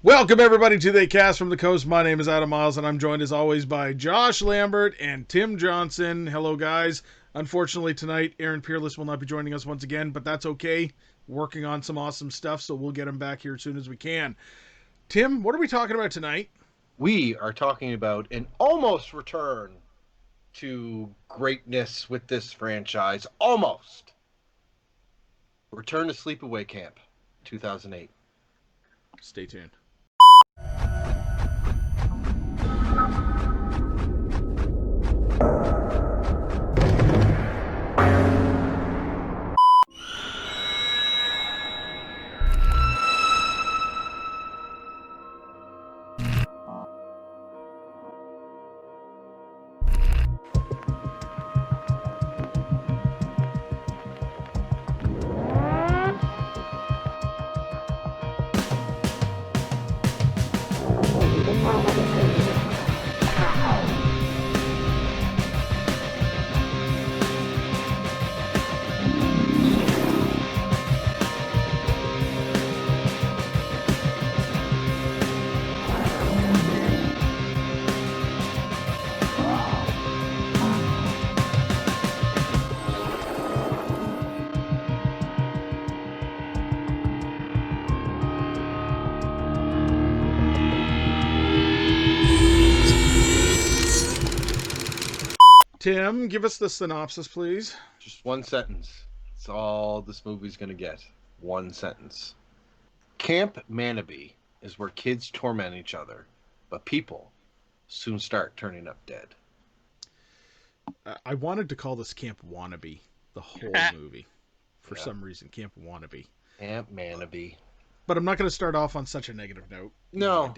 Welcome everybody to the cast from the coast. My name is Adam Miles and I'm joined as always by Josh Lambert and Tim Johnson. Hello guys. Unfortunately tonight Aaron Peerless will not be joining us once again, but that's okay. Working on some awesome stuff, so we'll get him back here as soon as we can. Tim, what are we talking about tonight? We are talking about an almost return to greatness with this franchise. Almost. Return to Sleepaway Camp 2008. Stay tuned. Tim, give us the synopsis, please. Just one sentence. That's all this movie's going to get. One sentence. Camp Manabe is where kids torment each other, but people soon start turning up dead. I wanted to call this Camp Wannabe the whole movie. For some reason, Camp Wannabe. Camp Manabe. But I'm not going to start off on such a negative note. No,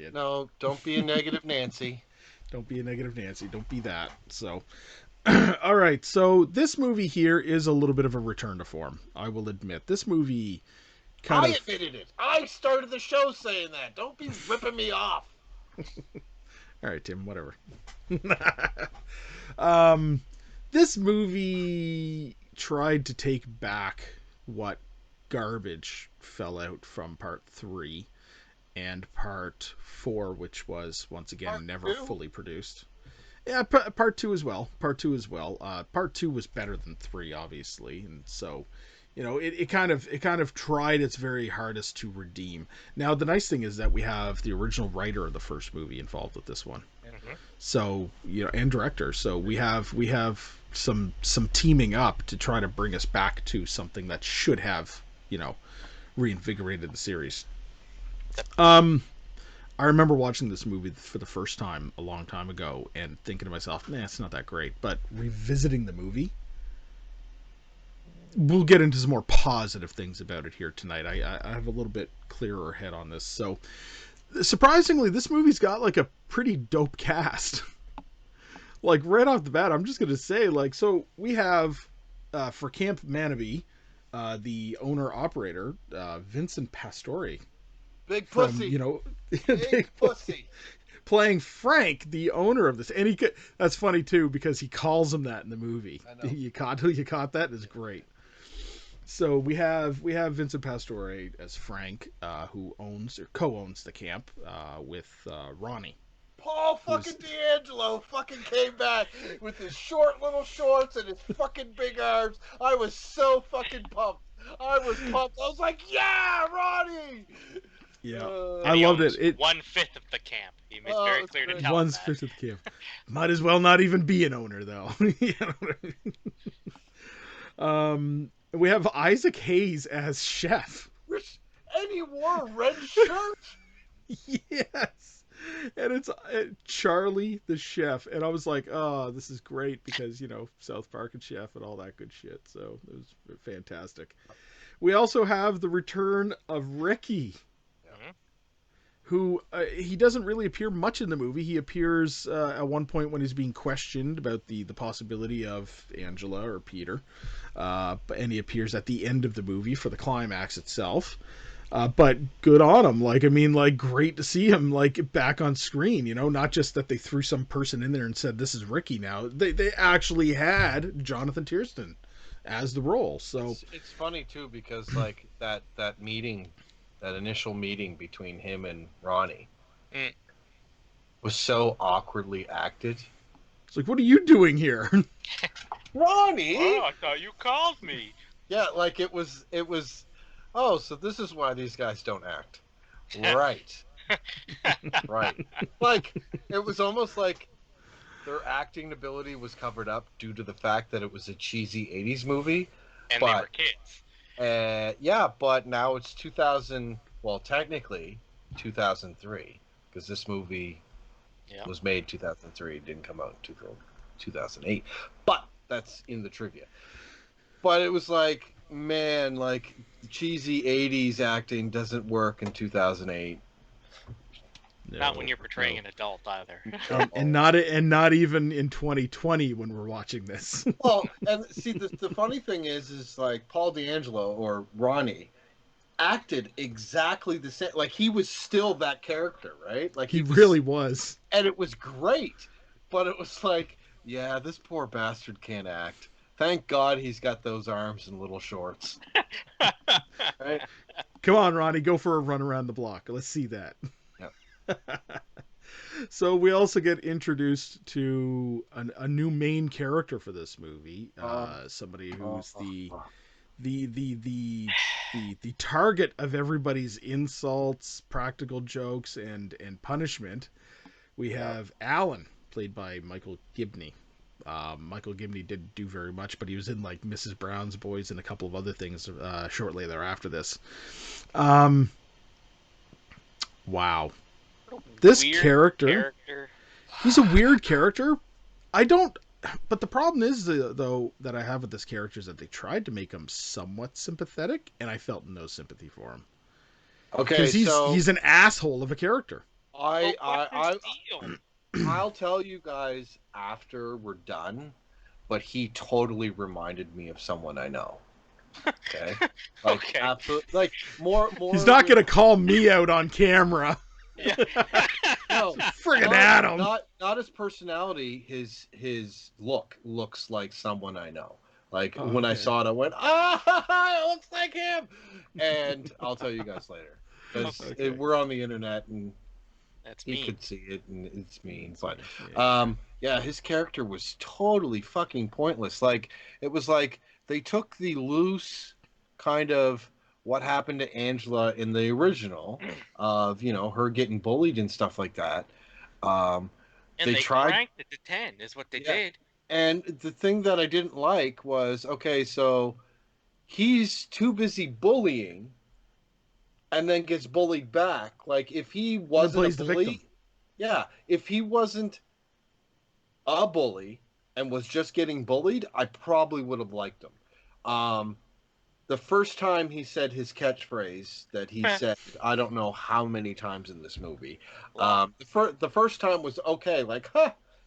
don't be a negative Nancy. Don't be a negative Nancy. Don't be that. So, all right. So this movie here is a little bit of a return to form. I will admit. This movie I admitted it. I started the show saying that. Don't be ripping me off. All right, Tim, whatever. This movie tried to take back what garbage fell out from part 3 and part 4, which was once again Part never 2? fully produced. Yeah, part 2 as well. Part 2 was better than 3, obviously, and so it kind of tried its very hardest to redeem. Now the nice thing is that we have the original writer of the first movie involved with this one. Mm-hmm. So, and director. So we have some teaming up to try to bring us back to something that should have, reinvigorated the series. I remember watching this movie for the first time a long time ago and thinking to myself, nah, it's not that great. But revisiting the movie, we'll get into some more positive things about it here tonight. I have a little bit clearer head on this. So, surprisingly, this movie's got like a pretty dope cast. Like right off the bat, I'm just gonna say, like, so we have for Camp Manabe, the owner operator, Vincent Pastore. Big From, pussy. Big Pussy. playing Frank, the owner of this, and that's funny too because he calls him that in the movie. I know. You caught that? It's great. So we have Vincent Pastore as Frank, who owns or co-owns the camp with Ronnie. Paul fucking D'Angelo fucking came back with his short little shorts and his fucking big arms. I was so fucking pumped. I was like, yeah, Ronnie! Yeah, I loved it. 1/5 of the camp. He made very clear to tell us that. 1/5 of the camp. Might as well not even be an owner, though. You know what I mean? We have Isaac Hayes as chef. And he wore a red shirt? Yes. And it's Charlie the chef. And I was like, oh, this is great because, South Park and chef and all that good shit. So it was fantastic. We also have the return of Ricky, who he doesn't really appear much in the movie. He appears at one point when he's being questioned about the possibility of Angela or Peter, and he appears at the end of the movie for the climax itself. But good on him. Great to see him back on screen. Not just that they threw some person in there and said this is Ricky now. They actually had Jonathan Tiersten as the role. So it's funny too because that meeting that initial meeting between him and Ronnie Mm. was so awkwardly acted. It's like, what are you doing here? Ronnie! Oh, I thought you called me. Yeah, like it was. Oh, so this is why these guys don't act. Right. Right. Like, it was almost like their acting ability was covered up due to the fact that it was a cheesy 80s movie. And they were kids. Yeah, but now it's 2000, well, technically 2003, because this movie was made 2003, it didn't come out until 2008. But that's in the trivia. But it was like, man, like, cheesy 80s acting doesn't work in 2008. No, not when you're portraying an adult either. and not even in 2020 when we're watching this. Well, and see, the funny thing is like Paul D'Angelo or Ronnie acted exactly the same. Like, he was still that character, right? Like, he really was. And it was great. But it was like, yeah, this poor bastard can't act. Thank God he's got those arms and little shorts. Right? Come on, Ronnie, go for a run around the block. Let's see that. So we also get introduced to a new main character for this movie, somebody who's the target of everybody's insults, practical jokes, and punishment. We have Alan, played by Michael Gibney. Michael Gibney didn't do very much, but he was in like Mrs. Brown's Boys and a couple of other things shortly thereafter this. Wow. This character, he's a weird character. But the problem is, though, that I have with this character is that they tried to make him somewhat sympathetic, and I felt no sympathy for him. Okay, because he's an asshole of a character. I'll tell you guys after we're done, but he totally reminded me of someone I know. Okay, like absolutely, like more. He's not gonna call me out on camera. Yeah. No, friggin' Adam. Not his personality. His look looks like someone I know. Like when I saw it, I went, it looks like him. And I'll tell you guys later, because we're on the internet and he could see it, and it's mean. But yeah, his character was totally fucking pointless. Like, it was like they took the loose kind of what happened to Angela in the original of, her getting bullied and stuff like that. And they cranked it to 10 is what they did. And the thing that I didn't like was, okay, so he's too busy bullying and then gets bullied back. Like, if he wasn't a bully, if he wasn't a bully and was just getting bullied, I probably would have liked him. The first time he said his catchphrase that he said, I don't know how many times in this movie. The first time was okay, like,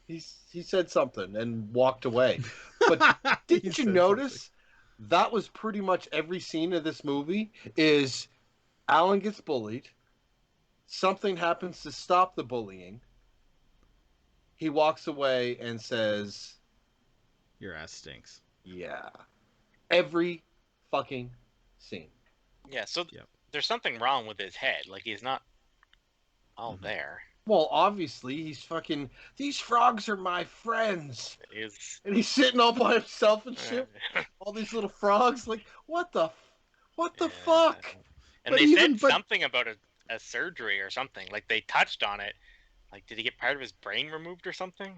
he said something and walked away. But didn't you notice that was pretty much every scene of this movie is Alan gets bullied, something happens to stop the bullying, he walks away and says, your ass stinks. Yeah. Every fucking scene. Yeah, so there's something wrong with his head. Like, he's not all there. Well, obviously, he's fucking, these frogs are my friends. And he's sitting all by himself and shit. All these little frogs. Like, what the fuck? And but they said something about a surgery or something. Like, they touched on it. Like, did he get part of his brain removed or something?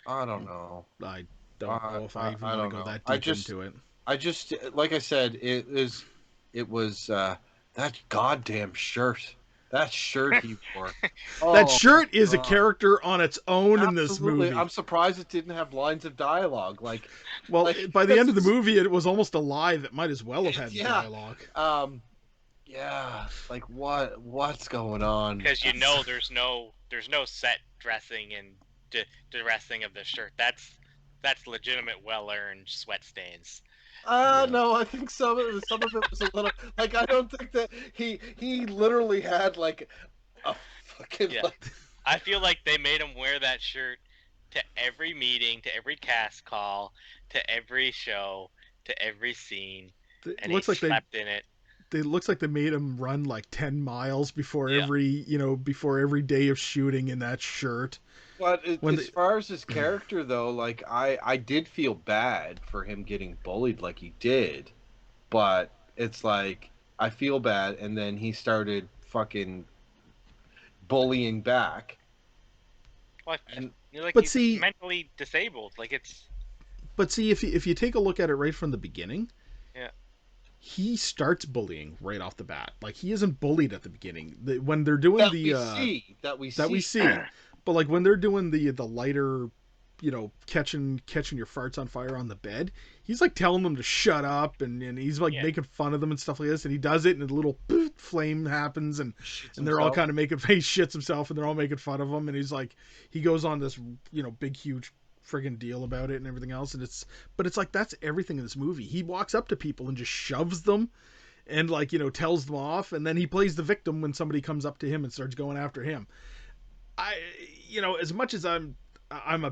I don't know. I don't know if I even want to go that deep into it. I just, like I said, it was that goddamn shirt. That shirt he wore. That shirt is a character on its own in this movie. I'm surprised it didn't have lines of dialogue. By the end of the movie, it was almost a lie that might as well have had dialogue. Yeah, like what's going on? Because there's no set dressing and dressing of the shirt. That's legitimate, well-earned sweat stains. No, I think some of it was a little like, I don't think that he literally had like a fucking I feel like they made him wear that shirt to every meeting, to every cast call, to every show, to every scene, and he slept in it. it looks like they made him run like 10 miles before Yeah. before every day of shooting in that shirt. But When as far as his character, though, like I did feel bad for him getting bullied like he did, but it's like I feel bad, and then he started fucking bullying back, Like, and like but he's see, mentally disabled. Like it's if you take a look at it right from the beginning, yeah. he starts bullying right off the bat. Like he isn't bullied at the beginning. When they're doing that we that we see. see, but like when they're doing the lighter, catching your farts on fire on the bed, he's like telling them to shut up, and he's like Yeah. making fun of them and stuff like this, and he does it, and a little poof, flame happens, and they're all himself. kind of making he shits himself, and they're all making fun of him, and he's like he goes on this big huge friggin' deal about it and everything else, and it's like that's everything in this movie. He walks up to people and just shoves them and like tells them off, and then he plays the victim when somebody comes up to him and starts going after him. I as much as I have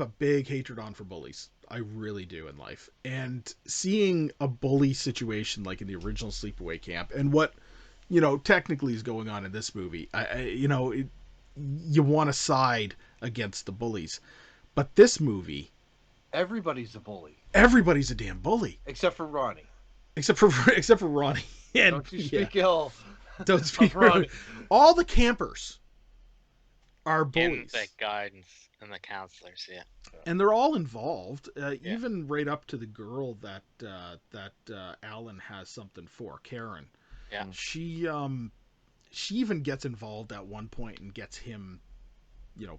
a big hatred on for bullies. I really do in life. And seeing a bully situation like in the original Sleepaway Camp and what technically is going on in this movie, you want to side against the bullies. But this movie, Everybody's a bully, everybody's a damn bully except for Ronnie. except for Ronnie. And Don't you speak ill don't speak of Ronnie. all the campers are And bullies. the guidance and the counselors, yeah. And they're all involved, even right up to the girl that Alan has something for, Karen. Yeah. She even gets involved at one point and gets him,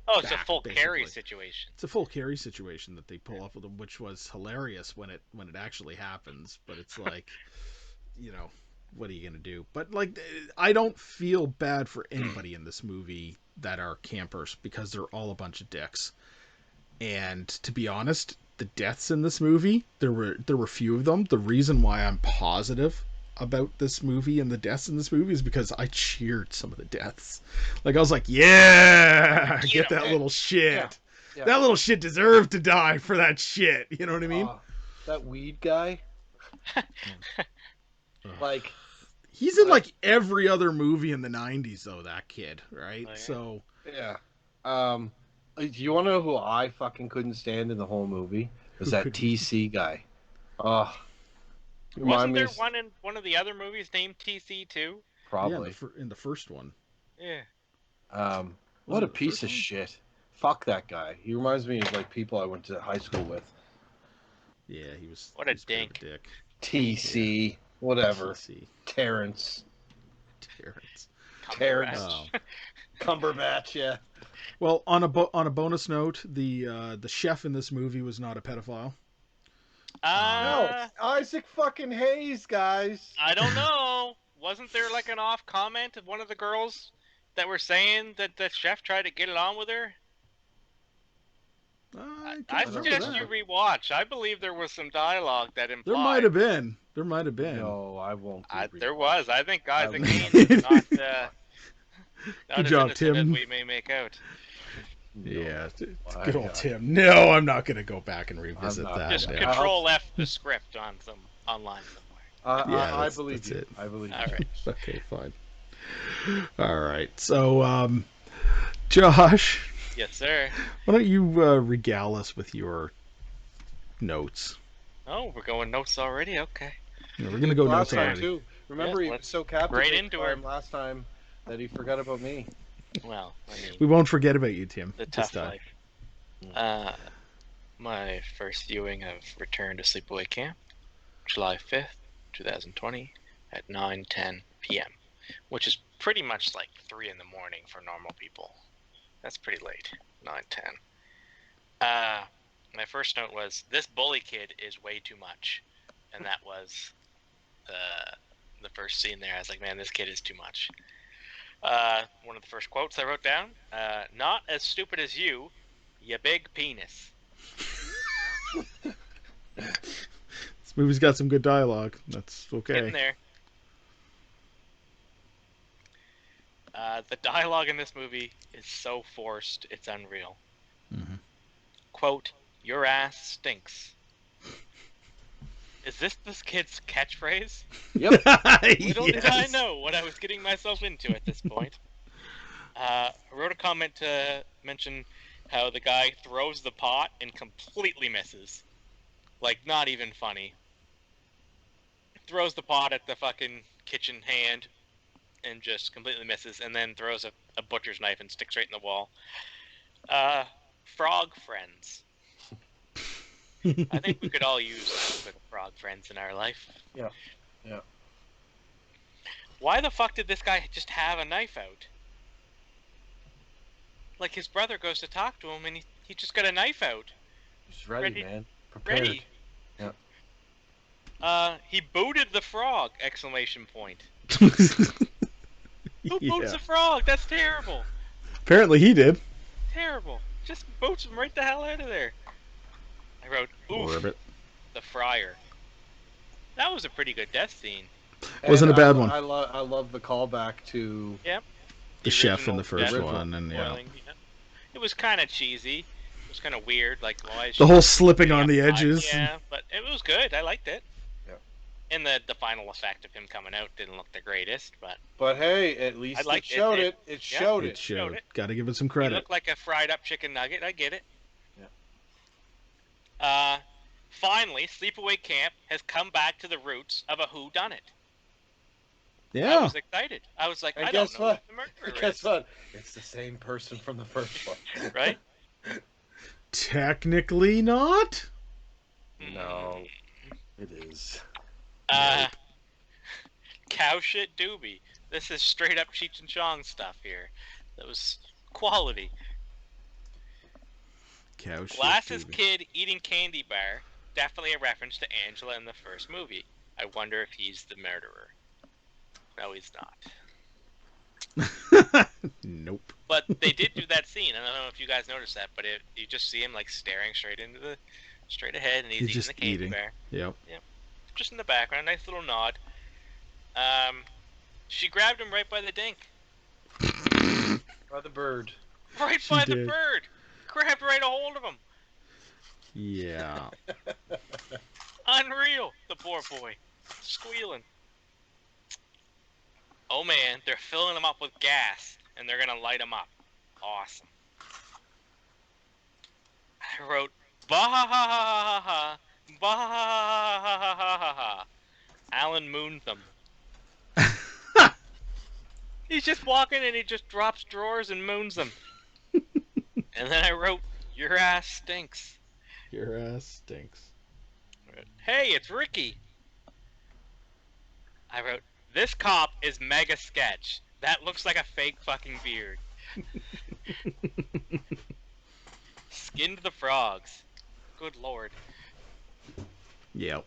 Oh, it's a back, full basically. Carrie situation. It's a full Carrie situation that they pull off with him, which was hilarious when it actually happens. But it's like, what are you gonna do? But like, I don't feel bad for anybody in this movie that are campers because they're all a bunch of dicks. And to be honest, the deaths in this movie, there were few of them. The reason why I'm positive about this movie and the deaths in this movie is because I cheered some of the deaths. Like I was like, yeah, get that little shit. Yeah. Yeah. That little shit deserved to die for that shit. You know what I mean? That weed guy, like He's in like every other movie in the 90s though, that kid, right? Oh, yeah. So yeah. Do you want to know who I fucking couldn't stand in the whole movie? Was Who that couldn't? TC guy? Oh, Wasn't there one in one of the other movies named TC too? Probably. Yeah, in the first one. Yeah. What a it the piece first of one? shit. Fuck that guy. He reminds me of like people I went to high school with. Yeah, he was. What a he was kind of dink. dick. TC, whatever. TC. Terrence. Terrence. Terrence. Cumberbatch, yeah. Well, on a bonus note, the chef in this movie was not a pedophile. No, Isaac fucking Hayes, guys. I don't know. Wasn't there like an off comment of one of the girls that were saying that the chef tried to get it on with her? I suggest you rewatch. I believe there was some dialogue that implied. There might have been. There might have been. No, I won't. There was. I think Isaac Hayes is not Good as job, innocent Tim. as we may make out. Yeah, good old Tim. No, I'm not going to go back and revisit that. Just now. Control F the script on some online somewhere. I believe you. it. I believe you. All right. Okay, fine. All right. So, Josh. Yes, sir. Why don't you regale us with your notes? Oh, we're going notes already? Okay. Yeah, we're going to go last notes time already. too. Remember, he was so captivated into by her. him last time that he forgot about me. Well, I mean, We won't forget about you, Tim. the this tough time. life. My first viewing of Return to Sleepaway Camp, July 5th, 2020, at 9:10 p.m., which is pretty much like 3 in the morning for normal people. That's pretty late. 9:10. My first note was, this bully kid is way too much. And that was the first scene there. I was like, man, this kid is too much. One of the first quotes I wrote down, not as stupid as you big penis. This movie's got some good dialogue. That's okay. Getting there. The dialogue in this movie is so forced, it's unreal. Mm-hmm. Quote, your ass stinks. is this kid's catchphrase? Yep. Little did I know what I was getting myself into at this point. I wrote a comment to mention how the guy throws the pot and completely misses. Like, not even funny. Throws the pot at the fucking kitchen hand and just completely misses, and then throws a butcher's knife and sticks right in the wall. Frog friends. I think we could all use a little bit of frog friends in our life. Yeah. Yeah. Why the fuck did this guy just have a knife out? Like, his brother goes to talk to him, and he just got a knife out. He's ready, man. Prepared. Ready. Yeah. He booted the frog! Exclamation point. Who boots a frog? That's terrible. Apparently he did. Terrible. Just boots him right the hell out of there. I wrote, oof, the fryer. That was a pretty good death scene. Wasn't a bad one. I love the callback to the chef in the first one, and it was kind of cheesy. It was kind of weird, like why is the whole slipping on the edges. Yeah, but it was good. I liked it. Yeah. And the final effect of him coming out didn't look the greatest, but hey, at least it showed it. It showed it. Got to give it some credit. It looked like a fried up chicken nugget. I get it. Yeah. Finally, Sleepaway Camp has come back to the roots of a whodunit. Yeah. I was excited. I was like, I don't know what the murderer is. Guess what? It's the same person from the first one. Right? Technically not. No, it is. Cow shit doobie. This is straight up Cheech and Chong stuff here. That was quality. Cow shit Glasses doobie. Kid eating candy bar. Definitely a reference to Angela in the first movie. I wonder if he's the murderer. No, he's not. Nope. But they did do that scene. I don't know if you guys noticed that, but you just see him like staring straight ahead, and he's eating the candy bar. Yep. Just in the background, nice little nod. She grabbed him right by the dink. By the bird. Right by the bird. Grabbed right a hold of him. Yeah. Unreal. The poor boy. Squealing. Oh man, they're filling him up with gas, and they're gonna light him up. Awesome. I wrote, bah-ha-ha-ha-ha-ha, bah-ha-ha-ha-ha-ha-ha. Alan mooned them. He's just walking and he just drops drawers and moons them. And then I wrote, your ass stinks. Your ass stinks. Hey, it's Ricky. I wrote, this cop is mega sketch. That looks like a fake fucking beard. Skinned the frogs. Good lord. Yep.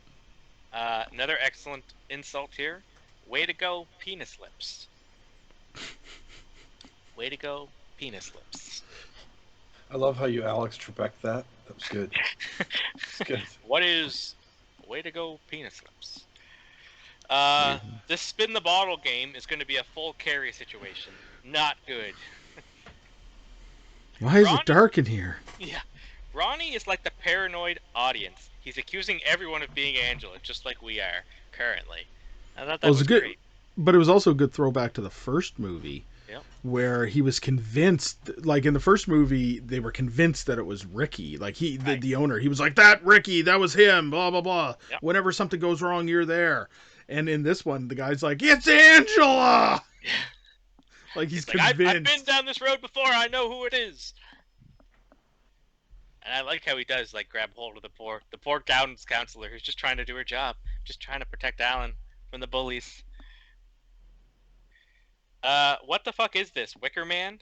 Another excellent insult here. Way to go, penis lips. Way to go, penis lips. I love how you Alex Trebek that. That was good. It's good. What is way to go, penis lips? This spin the bottle game is going to be a full carry situation. Not good. Why is it dark in here? Yeah. Ronnie is like the paranoid audience. He's accusing everyone of being Angela, just like we are currently. I thought that was good, great. But it was also a good throwback to the first movie. Yep. Where he was convinced, like in the first movie, they were convinced that it was Ricky. Like the owner, he was like, that Ricky, that was him, blah, blah, blah. Yep. Whenever something goes wrong, you're there. And in this one, the guy's like, it's Angela! Like he's convinced. I've been down this road before, I know who it is. And I like how he does, like, grab hold of the poor guidance counselor who's just trying to do her job. Just trying to protect Alan from the bullies. What the fuck is this? Wicker Man?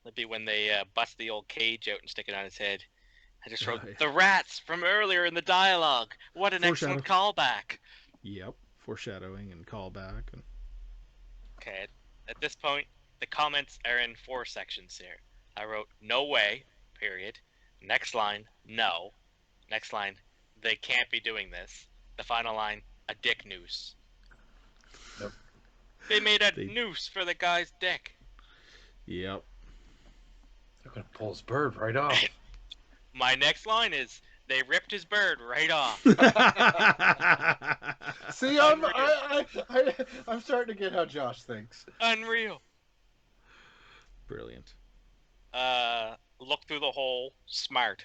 That'd be when they bust the old cage out and stick it on his head. I just wrote, the rats from earlier in the dialogue. What an excellent callback. Yep. Foreshadowing and callback. Okay, at this point, the comments are in 4 sections here. I wrote, no way, period. Next line, no. Next line, they can't be doing this. The final line, a dick noose. Yep. They made a noose for the guy's dick. Yep. They're going to pull his bird right off. My next line is, They ripped his bird right off. See, I'm starting to get how Josh thinks. Unreal. Brilliant. Look through the hole. Smart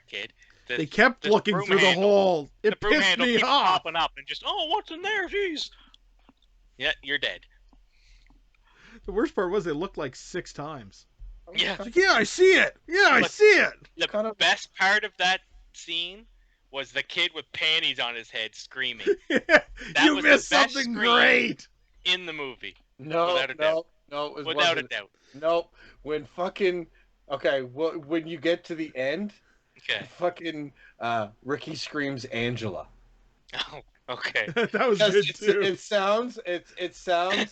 kid. They kept This looking broom through the handle- hole. The It broom pissed handle me keeps off. popping up and just, oh, what's in there? Jeez. Yeah, you're dead. The worst part was it looked like 6 times. Yeah. It's like, yeah, I see it. Yeah, I But- see it. The kind of- best part of that scene was the kid with panties on his head screaming You was the missed best something scream. great. in the movie. No, Without a doubt. no, it Without a wasn't. doubt. Nope. When fucking when you get to the end, Okay. fucking Ricky screams Angela. Oh, okay. That was Because good too. it sounds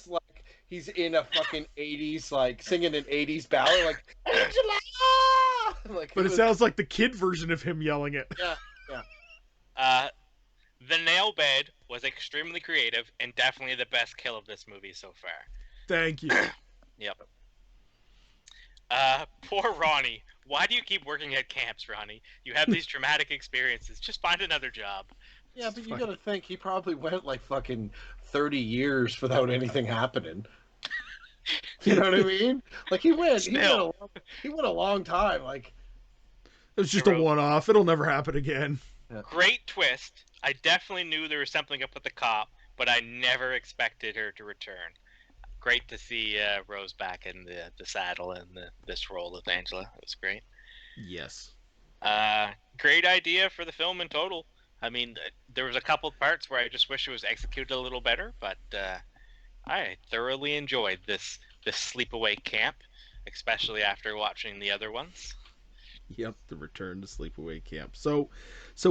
like he's in a fucking 80s, like singing an 80s ballad, like Angela. Like, But it was- sounds like the kid version of him yelling it. The nail bed was extremely creative and definitely the best kill of this movie so far. Thank you. Yep. Poor Ronnie. Why do you keep working at camps, Ronnie? You have these traumatic experiences. Just find another job. Yeah, but you fucking- gotta think he probably went like fucking 30 years without anything happening. You know what I mean? Like he went a long time. Like It was just a Hero. one-off. It'll never happen again. Great twist. I definitely knew there was something up with the cop, but I never expected her to return. Great to see Rose back in the saddle and this role of Angela. It was great. Yes. Great idea for the film in total. I mean, there was a couple of parts where I just wish it was executed a little better, but I thoroughly enjoyed this Sleepaway Camp, especially after watching the other ones. Yep, the return to Sleepaway Camp. So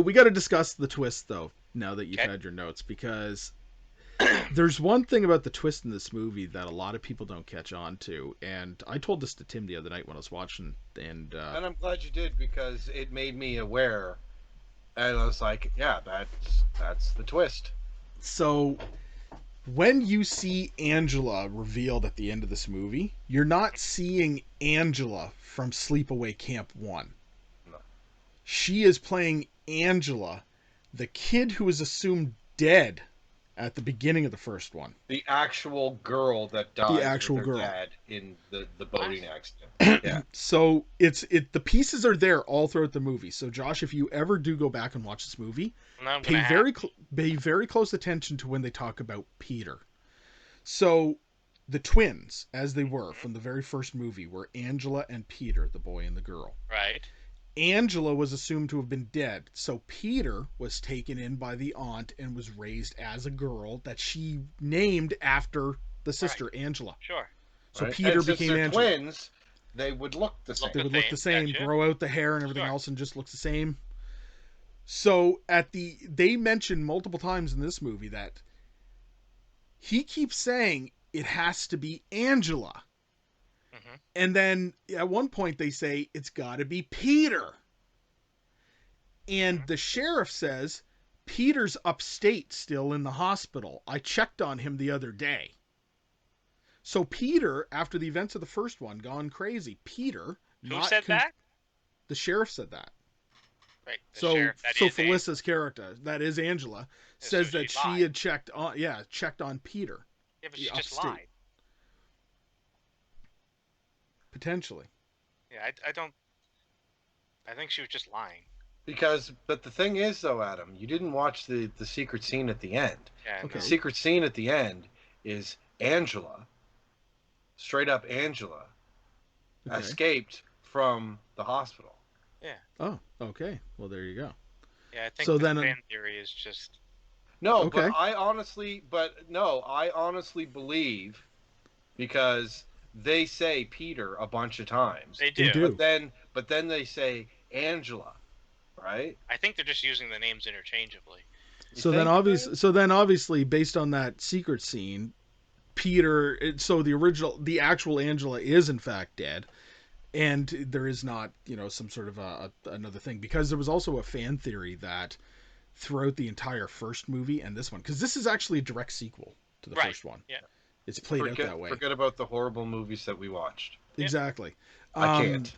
we got to discuss the twist though. Now that you've Okay. had your notes, because there's one thing about the twist in this movie that a lot of people don't catch on to, and I told this to Tim the other night when I was watching, and I'm glad you did because it made me aware. And I was like, yeah, that's the twist. so when you see Angela revealed at the end of this movie, you're not seeing Angela from Sleepaway Camp 1. No. She is playing Angela, the kid who was assumed dead at the beginning of the first one. The actual girl that died actual with her girl. dad in the boating accident. Yeah. So the pieces are there all throughout the movie. So Josh, if you ever do go back and watch this movie, And I'm pay gonna very close attention to when they talk about Peter. So the twins, as they were from the very first movie, were Angela and Peter, the boy and the girl. Right. Angela was assumed to have been dead, so Peter was taken in by the aunt and was raised as a girl that she named after the sister, Angela. Sure. So Right? Peter And since became they're Angela. twins, they would look the same. They would look the same, Gotcha. grow out the hair and everything Sure. else, and just looks the same. So they mention multiple times in this movie that he keeps saying it has to be Angela. Mhm. And then at one point they say it's got to be Peter. And the sheriff says Peter's upstate still in the hospital. I checked on him the other day. So Peter, after the events of the first one, gone crazy. Peter, Who said that? The sheriff said that. Right. the So sheriff, that so is Angela. Felicia's character, that is Angela, Yeah, says so that she she lied. had checked on Peter. Yeah, but the she just upstate. lied. Potentially. Yeah, I don't. I think she was just lying. But the thing is, though, Adam, you didn't watch the secret scene at the end. Yeah. Okay. The No. secret scene at the end is Angela, straight up Angela, Okay. escaped from the hospital. Oh, okay. Well, there you go. Yeah, I think So the then- fan theory is just. No, Okay. but I honestly believe, because they say Peter a bunch of times. They They do. do. But then they say Angela, right? I think they're just using the names interchangeably. You So then think, obviously based on that secret scene, Peter, so the actual Angela is in fact dead, and there is not, some sort of another thing, because there was also a fan theory that throughout the entire first movie and this one, because this is actually a direct sequel to the Right. first one. Yeah. It's played out that way. Forget about the horrible movies that we watched. Exactly. I can't.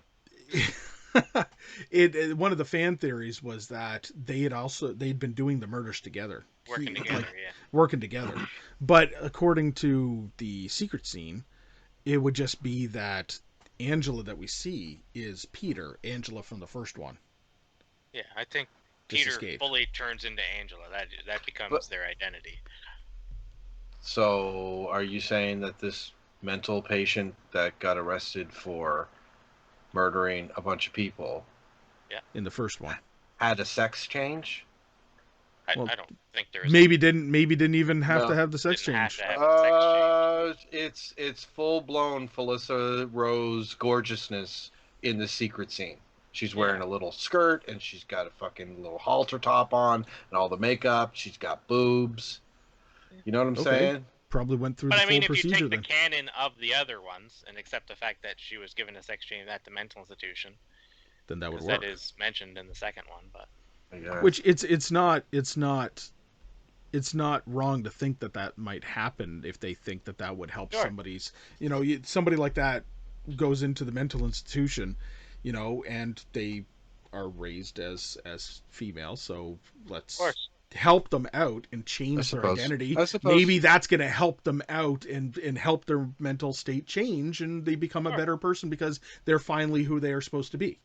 One of the fan theories was that they'd been doing the murders together, Working together, yeah. working together. But according to the secret scene, it would just be that Angela that we see is Peter, Angela from the first one. Yeah, I think Just Peter escaped. fully turns into Angela. That becomes But- their identity. So, are you saying that this mental patient that got arrested for murdering a bunch of people In the first one, had a sex change? Well, I don't think there is. maybe didn't even have No. to have the sex Didn't have change. to have a sex change. It's full blown Felissa Rose gorgeousness in the secret scene. She's wearing a little skirt and she's got a fucking little halter top on and all the makeup. She's got boobs. You know what I'm Okay. saying? Probably went through But the I mean, full if you procedure take the then. canon of the other ones and accept the fact that she was given a sex change at the mental institution, Then that would because work. that is mentioned in the second one, but Yeah. Which it's not wrong to think that might happen if they think that would help Sure. somebody's, somebody like that goes into the mental institution, and they are raised as female, so let's of course. help them out and change their suppose. identity. I suppose. Maybe that's going to help them out and help their mental state change, and they become a Sure. better person because they're finally who they are supposed to be,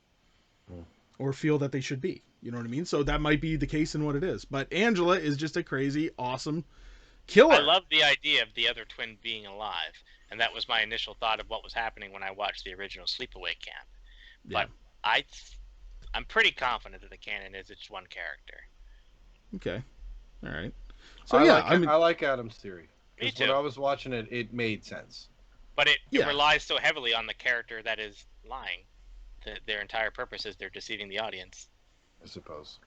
Hmm. or feel that they should be. You know what I mean? So that might be the case in what it is. But Angela is just a crazy, awesome killer. I love the idea of the other twin being alive, and that was my initial thought of what was happening when I watched the original Sleepaway Camp. Yeah. But I'm pretty confident that the canon is it's one character. Okay. All right. So I like Adam's theory. Me 'Cause when too. I was watching it, it made sense. But it Yeah. relies so heavily on the character that is lying. Their entire purpose is they're deceiving the audience. I suppose.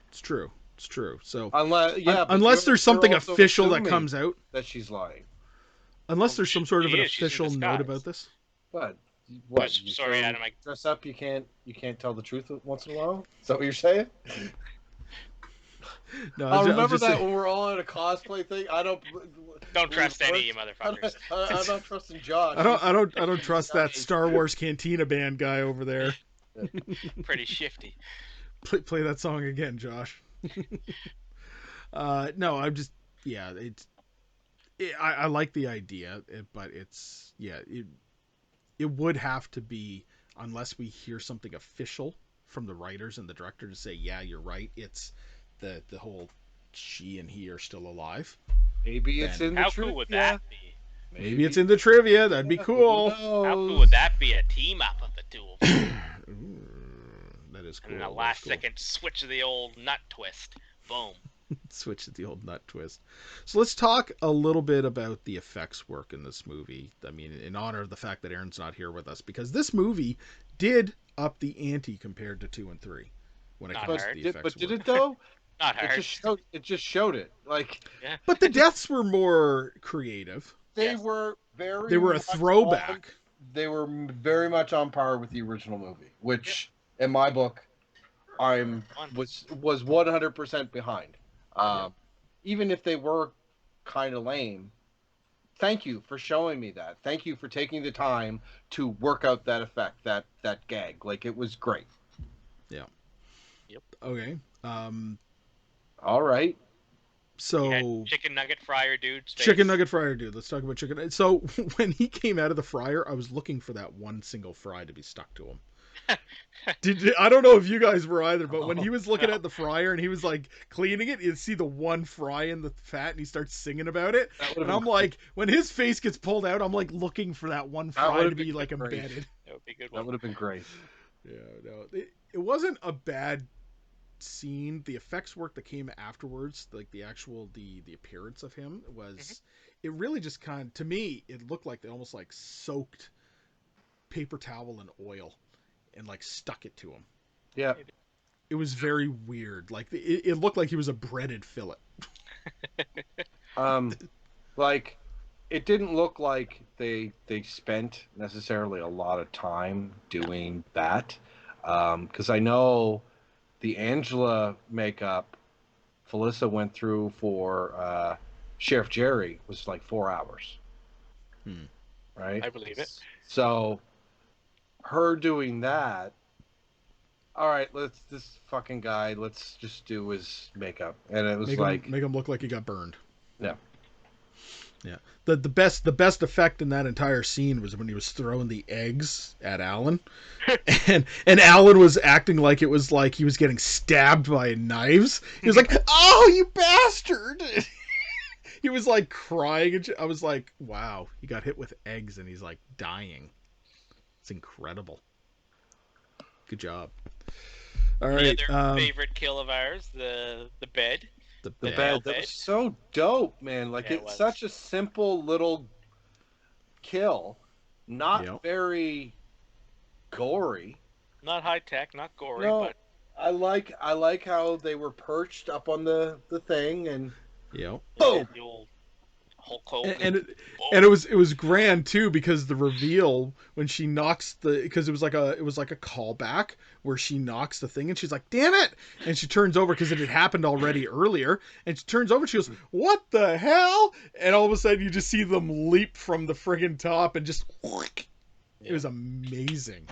it's true. It's true. So Unless unless there's something also official that assuming comes out, that she's lying. unless Well, there's some sort of she an is. She's in official note disguise. about this. But what? Sorry, Adam. I Dress up. You can't tell the truth once in a while. Is that what you're saying? No, I'll I'm remember just that saying- when we're all at a cosplay thing. I don't trust any of you motherfuckers. I'm not trusting Josh. I don't trust that Star Wars Cantina band guy over there. Pretty shifty. Play that song again, Josh. No, I'm just I like the idea, but it would have to be, unless we hear something official from the writers and the director to say, yeah, you're right, it's the whole she and he are still alive. Maybe it's in the How trivia. cool would that be? Maybe it's in the trivia. That'd be cool. How cool would that be? A team up of the two of them. Ooh, that is cool. And then a That is last cool. second switch of the old nut twist. Boom. Switch at the old nut twist. So let's talk a little bit about the effects work in this movie. I mean, in honor of the fact that Aaron's not here with us, because this movie did up the ante compared to 2 and 3 when it Not comes hard. to the effects But did work. it though? Not hard. It just showed it. Like But the deaths were more creative. they Yes. were very. They were a much throwback. they were very much on par with the original movie, which in my book, was 100% behind. Even if they were kind of lame, thank you for showing me that. Thank you for taking the time to work out that effect, that gag. Like it was great. Okay. All right. So He had chicken nugget fryer dude's face. chicken nugget fryer dude. Let's talk about chicken. So when he came out of the fryer, I was looking for that one single fry to be stuck to him. I don't know if you guys were either, but when he was looking at the fryer and he was like cleaning it, you'd see the one fry in the fat, and he starts singing about it. And I'm like, when his face gets pulled out, I'm like looking for that one fry to would've be been like great. embedded. That would be a good That one. would have been great. Yeah, no, it wasn't a bad scene. The effects work that came afterwards, like the actual the appearance of him was, it really just kind of, to me, it looked like they almost like soaked paper towel in oil and like stuck it to him. Yeah. It was very weird. Like it looked like he was a breaded fillet. Like it didn't look like they spent necessarily a lot of time doing that. Because I know the Angela makeup Felissa went through for Sheriff Jerry was like 4 hours. Right? I believe it. So her doing that all right, this fucking guy, let's just do his makeup, and it was like, make him look like he got burned. yeah, Yeah. The best effect in that entire scene was when he was throwing the eggs at Alan, and Alan was acting like it was like he was getting stabbed by knives. He was like, "Oh, you bastard!" He was like crying, and I was like, "Wow, he got hit with eggs, and he's like dying." It's incredible. Good job. All right, The other favorite kill of ours, the bed. the the bed. bed that was so dope, man. Like, Yeah, it it's was. such a simple little kill, not Yep. very gory. Not high tech, not gory, No, but I like how they were perched up on the thing, and Yep. boom. the old Hulk Hogan. And it was grand too, because the reveal when she knocks because it was like a callback where she knocks the thing and she's like, "Damn it!" And she turns over because it had happened already earlier, and she turns over and she goes, "What the hell?" And all of a sudden you just see them leap from the friggin' top and just it was amazing.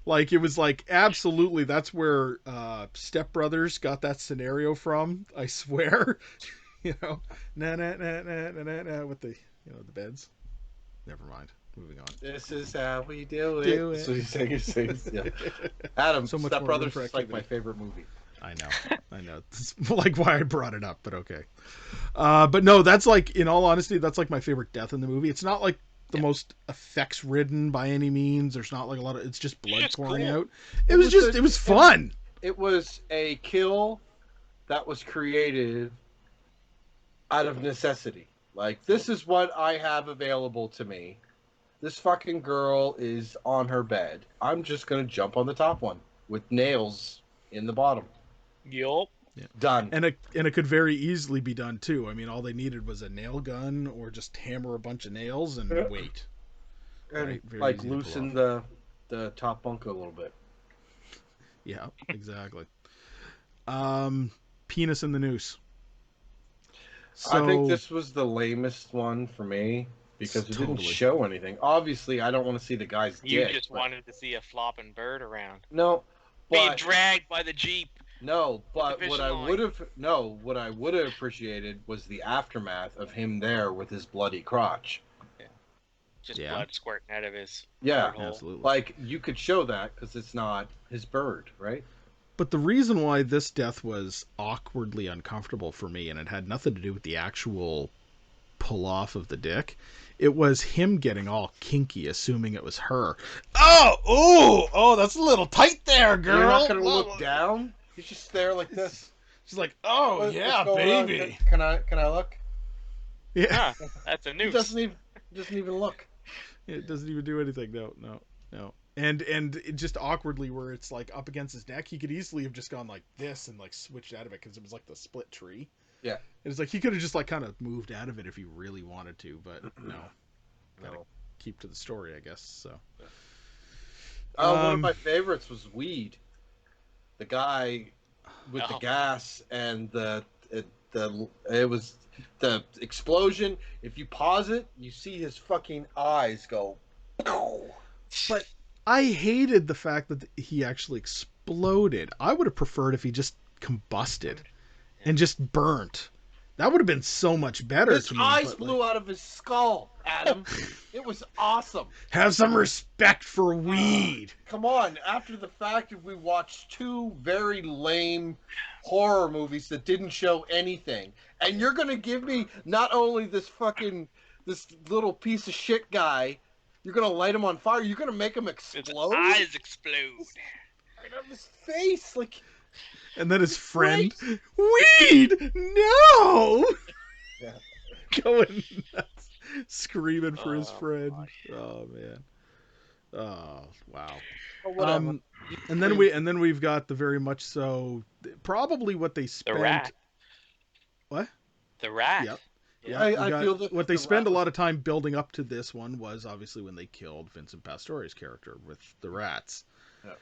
Like, it was like, absolutely, that's where Step Brothers got that scenario from, I swear. You know, with the, the beds. Never mind. Moving on. This is how we do it. Do it. So he sings. Yeah. Adam, So much Step more Brothers room for is like my activity. favorite movie. I know. It's like why I brought it up, but okay. But no, that's like, in all honesty, that's like my favorite death in the movie. It's not like the most effects ridden by any means. There's not like a lot of, it's just blood just pouring cool. out. It was fun. It was a kill that was created out of necessity. Like, this is what I have available to me. This fucking girl is on her bed. I'm just gonna jump on the top one with nails in the bottom. yup. Yeah. Done. And it could very easily be done too. I mean, all they needed was a nail gun or just hammer a bunch of nails and Yeah. wait. And Right, very like easy to pull loosen the top bunk a little bit. Yeah, exactly. Penis in the noose. So, I think this was the lamest one for me because it didn't Totally. show anything. Obviously, I don't want to see the guy's You dick. just but- wanted to see a flopping bird around. No, Being but dragged by the Jeep. no, with but the what fishing I line. would have appreciated was the aftermath of him there with his bloody crotch. Just Yeah. blood squirting out of his Yeah, bird hole. absolutely. like you could show that because it's not his bird, right? But the reason why this death was awkwardly uncomfortable for me, and it had nothing to do with the actual pull off of the dick, it was him getting all kinky, assuming it was her. Oh, that's a little tight there, girl. You're not gonna look down. He's just there like this. She's like, oh What's yeah, going on? baby. Can I look? Yeah, Huh, that's a He noose. doesn't even look. it doesn't even do anything. No. And it just awkwardly where it's like up against his neck, he could easily have just gone like this and like switched out of it because it was like the split tree. Yeah. And it's like he could have just like kind of moved out of it if he really wanted to, but no. Gotta No. keep to the story, I guess. So. One of Um, my favorites was Weed, the guy with the Oh. gas and it was the explosion. If you pause it, you see his fucking eyes go. But I hated the fact that he actually exploded. I would have preferred if he just combusted and just burnt. That would have been so much better His to me. eyes but, blew out of his skull, Adam. It was awesome. have some respect for weed. Come on, after the fact that we watched two very lame horror movies that didn't show anything, and you're gonna give me not only this little piece of shit guy, you're gonna light him on fire, you're gonna make him His explode eyes explode. right out of his face, like And then his friend, weed, no, Yeah. going nuts, screaming for his Oh, friend. my. Oh man. Oh wow. oh, whatever. And then we've got the very much so probably what they The spent. rat. What? The rat. Yep. Yeah. Yeah, I feel that what they the spend a rat lot of time building up to this one was obviously when they killed Vincent Pastore's character with the rats. Yeah.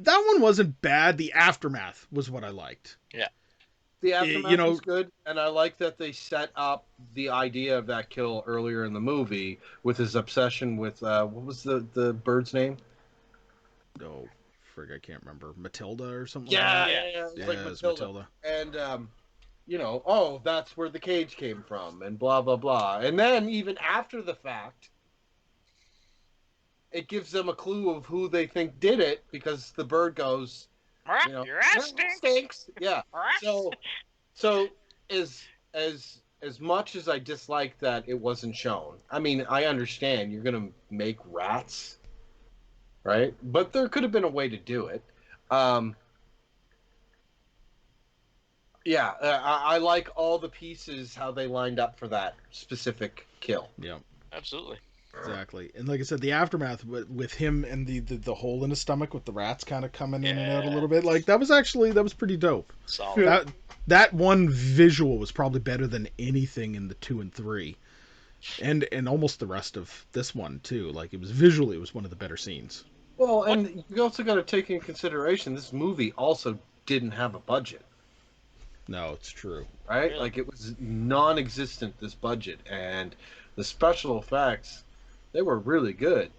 That one wasn't bad. The aftermath was what I liked. The aftermath you know- was good, and I like that they set up the idea of that kill earlier in the movie with his obsession with what was the bird's name? Oh, frig, I can't remember, Matilda or something Yeah, like yeah, that. yeah. It's Yeah, like it was Matilda. Matilda. And oh, that's where the cage came from, and blah blah blah. And then even after the fact, it gives them a clue of who they think did it because the bird goes, Your ass stinks. Yeah. stinks. So as much as I dislike that it wasn't shown, I mean, I understand you're gonna make rats, right? But there could have been a way to do it. Um, yeah, I like all the pieces how they lined up for that specific kill. Yeah. Absolutely. Exactly, and like I said, the aftermath with him and the hole in his stomach with the rats kind of coming in and out a little bit, like that was pretty dope. Solid. That one visual was probably better than anything in the 2 and 3, and almost the rest of this one too. Like it was one of the better scenes. Well, and you also got to take in consideration this movie also didn't have a budget. No, it's true. Right? Really? Like it was non-existent, this budget, and the special effects, they were really good.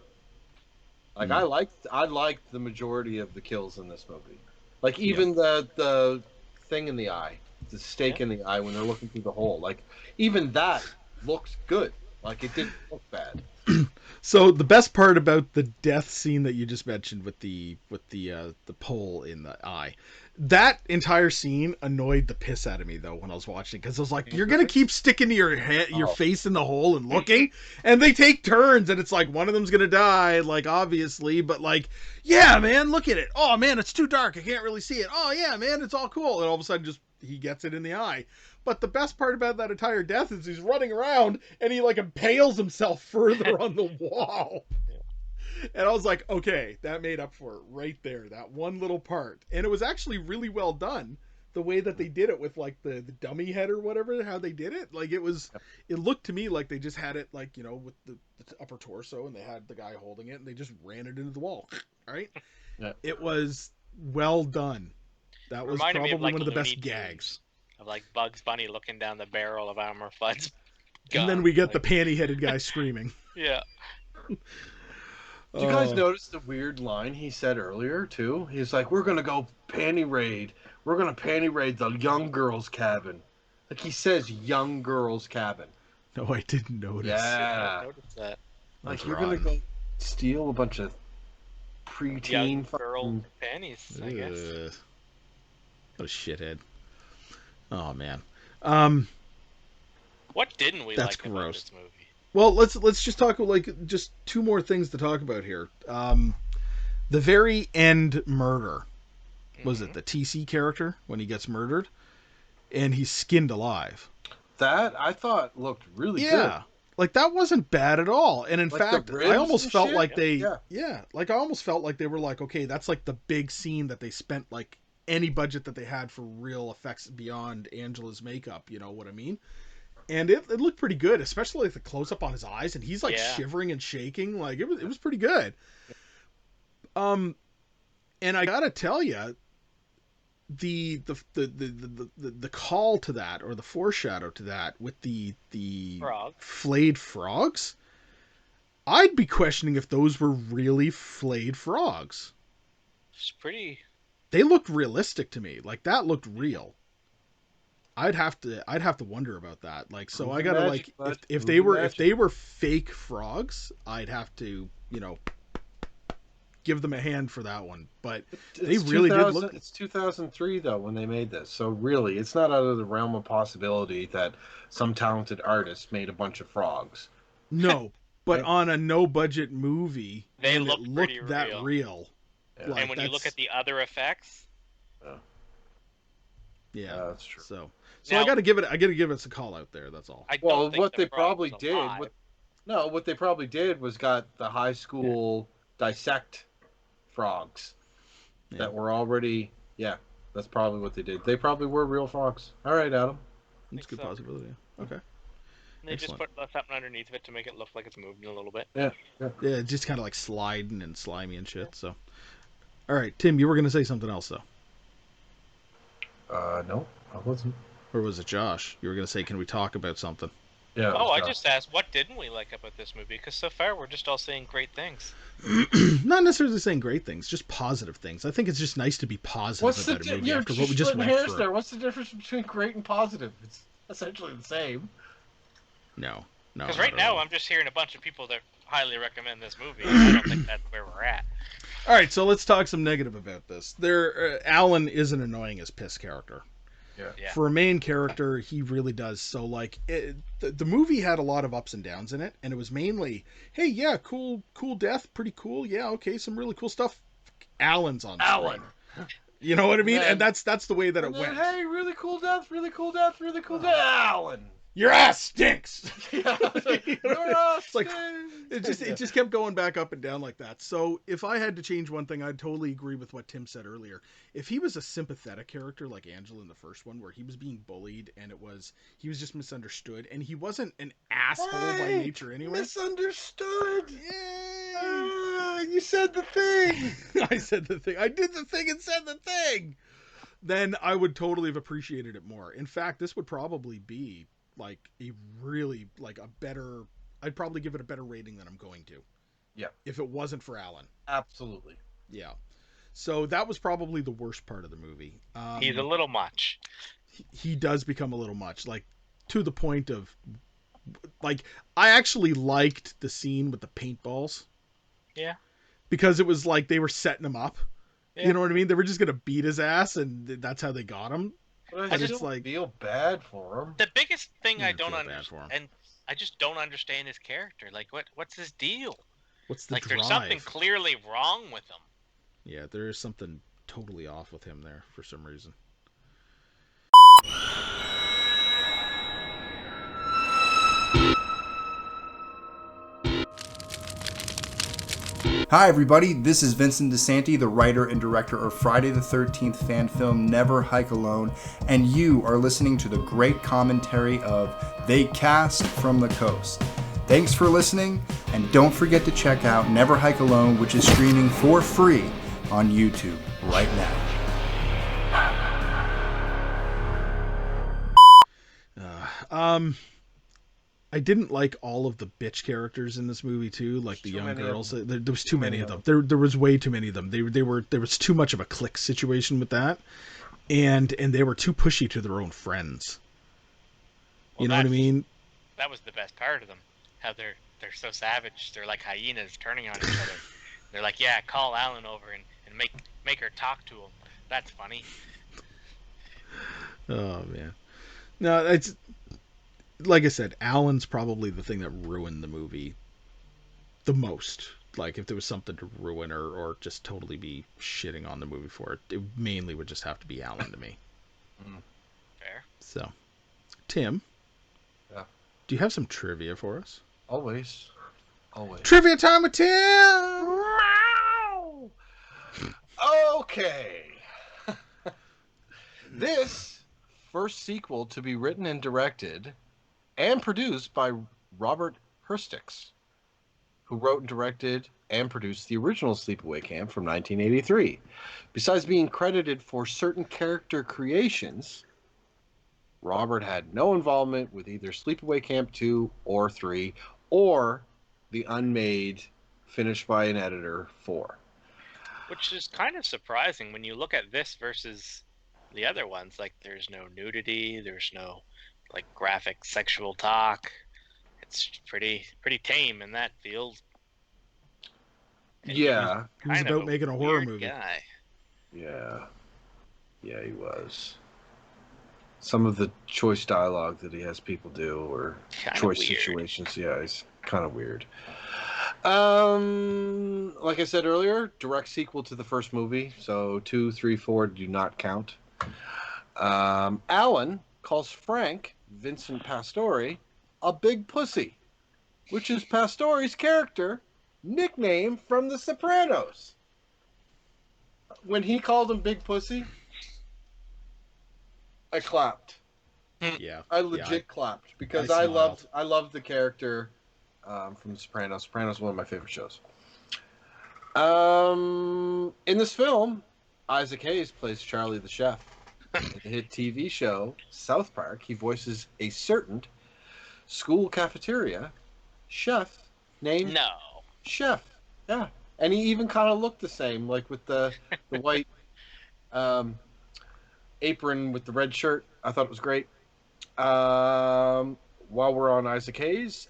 Like I liked the majority of the kills in this movie. Like even the thing in the eye, the stake in the eye when they're looking through the hole. Like even that looks good. Like it didn't look bad. So the best part about the death scene that you just mentioned with the pole in the eye, that entire scene annoyed the piss out of me though when I was watching, because I was like, you're gonna keep sticking your head, your face in the hole and looking, and they take turns, and it's like one of them's gonna die, like obviously, but like, yeah, man, look at it. Oh man, it's too dark, I can't really see it. Oh yeah, man, it's all cool, and all of a sudden just he gets it in the eye. But the best part about that entire death is he's running around and he like impales himself further on the wall. And I was like, okay, that made up for it right there. That one little part. And it was actually really well done. The way that they did it with like the dummy head or whatever, how they did it. Like it looked to me like they just had it like, with the upper torso, and they had the guy holding it and they just ran it into the wall. Right? Yeah. It was well done. That was Reminded me probably of, like, one of the Looney best gags. Tunes, of like Bugs Bunny looking down the barrel of Elmer Fudd's gun. And then we get like, the panty-headed guy screaming. Yeah. Did you guys notice the weird line he said earlier too? He's like, "We're gonna go panty raid. We're gonna panty raid the young girls' cabin." Like he says, "young girls' cabin." No, I didn't notice. Yeah. I noticed that. Like That's you're rotten. gonna go steal a bunch of preteen Young girl fucking- panties, I guess. Ugh. What a shithead. Oh man. What didn't we That's like about gross. this movie? Well, let's just talk like just two more things to talk about here. The very end murder. Was it the TC character when he gets murdered and he's skinned alive? That I thought looked really good. Yeah. Like that wasn't bad at all. And in Like the fact, ribs I almost and felt shit? like they Yeah. like I almost felt like they were like, okay, that's like the big scene that they spent like any budget that they had for real effects beyond Angela's makeup, you know what I mean? And it looked pretty good, especially like the close up on his eyes, and he's like shivering and shaking. Like it was pretty good. And I gotta tell you, the call to that, or the foreshadow to that with the flayed frogs, I'd be questioning if those were really flayed frogs. It's pretty. They looked realistic to me. Like that looked real. I'd have to wonder about that. Like, so I gotta magic, like, bud. if they were fake frogs, I'd have to, give them a hand for that one. But they really did look. It's 2003 though when they made this, so really, it's not out of the realm of possibility that some talented artist made a bunch of frogs. No, but on a no budget movie, They and looked it pretty looked that real. real. Yeah. Like, And when you look at the other effects, yeah, that's true. So Now- I gotta give it a call out there. That's all. I Well, don't think what the they frog probably was did, alive. what they probably did was got the high school dissect frogs that were already. Yeah, that's probably what they did. They probably were real frogs. All right, Adam. It's a good so. possibility. Okay. They just Excellent. put something underneath of it to make it look like it's moving a little bit. Yeah. Yeah, just kind of like sliding and slimy and shit. So, all right, Tim, you were gonna say something else though, No, I wasn't. or was it Josh? You were gonna say, can we talk about something? Yeah. Oh, I just asked, what didn't we like about this movie? Because so far we're just all saying great things. Not necessarily saying great things, just positive things. I think it's just nice to be positive What's about a movie you're after what we just just splitting went hairs through. there? What's the difference between great and positive? It's essentially the same. No. Because right now I'm just hearing a bunch of people that highly recommend this movie, and I don't think that's where we're at. All right, so let's talk some negative about this. Alan is an annoying as piss character. Yeah. For a main character, he really does. So, like, the movie had a lot of ups and downs in it, and it was mainly, hey, yeah, cool death, pretty cool. Yeah, okay, some really cool stuff. Alan's on screen. You know what I mean? And that's the way that it went. Hey, really cool death, really cool death, really cool death. Alan! Your ass stinks. Yeah, your ass stinks. It just kept going back up and down like that. So if I had to change one thing, I'd totally agree with what Tim said earlier. If he was a sympathetic character like Angela in the first one, where he was being bullied and he was just misunderstood, and he wasn't an asshole by nature anyway. Misunderstood. Yay! You said the thing. I said the thing. I did the thing and said the thing. Then I would totally have appreciated it more. In fact, this would probably be like a really like a better. I'd probably give it a better rating than I'm going to. Yeah. If it wasn't for Alan. Absolutely. Yeah. So that was probably the worst part of the movie. He's a little much. He does become a little much, like to the point of, like, I actually liked the scene with the paintballs. Yeah. Because it was like they were setting him up. Yeah. You know what I mean? They were just gonna beat his ass, and that's how they got him. But I just feel bad for him. The biggest thing I don't understand, and I just don't understand his character. Like, what's his deal? What's the drive? There's something clearly wrong with him. Yeah, there is something totally off with him there for some reason. Hi everybody, this is Vincent DeSanti, the writer and director of Friday the 13th fan film Never Hike Alone, and you are listening to the great commentary of They Cast from the Coast. Thanks for listening, and don't forget to check out Never Hike Alone, which is streaming for free on YouTube right now. I didn't like all of the bitch characters in this movie too, like the young girls. There was too many of them. There was way too many of them. There was too much of a clique situation with that, and they were too pushy to their own friends. Well, you know what I mean? That was the best part of them. How they're so savage. They're like hyenas turning on each other. They're like, yeah, call Alan over and make her talk to him. That's funny. Oh man, no, it's. Like I said, Alan's probably the thing that ruined the movie the most. Like, if there was something to ruin or just totally be shitting on the movie for it, it mainly would just have to be Alan to me. Fair. So, Tim. Yeah. Do you have some trivia for us? Always. Trivia time with Tim! Okay. This first sequel to be written and directed and produced by Robert Herstix, who wrote and directed and produced the original Sleepaway Camp from 1983. Besides being credited for certain character creations, Robert had no involvement with either Sleepaway Camp 2 or 3, or the unmade, finished by an editor 4. Which is kind of surprising when you look at this versus the other ones. Like, there's no nudity, there's no like graphic sexual talk. It's pretty tame in that field. And yeah, he was about making a horror movie. Guy. Yeah, he was. Some of the choice dialogue that he has people do, or kinda choice weird situations, yeah, it's kind of weird. Like I said earlier, direct sequel to the first movie, so 2, 3, 4 do not count. Alan calls Frank, Vincent Pastore, a big pussy, which is Pastore's character nickname from The Sopranos. When he called him big pussy, I clapped. Yeah, I legit clapped because I loved the character from The Sopranos. Sopranos is one of my favorite shows. In this film, Isaac Hayes plays Charlie the chef. In the hit TV show South Park, he voices a certain school cafeteria chef named No. Chef. Yeah, and he even kind of looked the same, like with the white um, apron with the red shirt. I thought it was great. While we're on Isaac Hayes'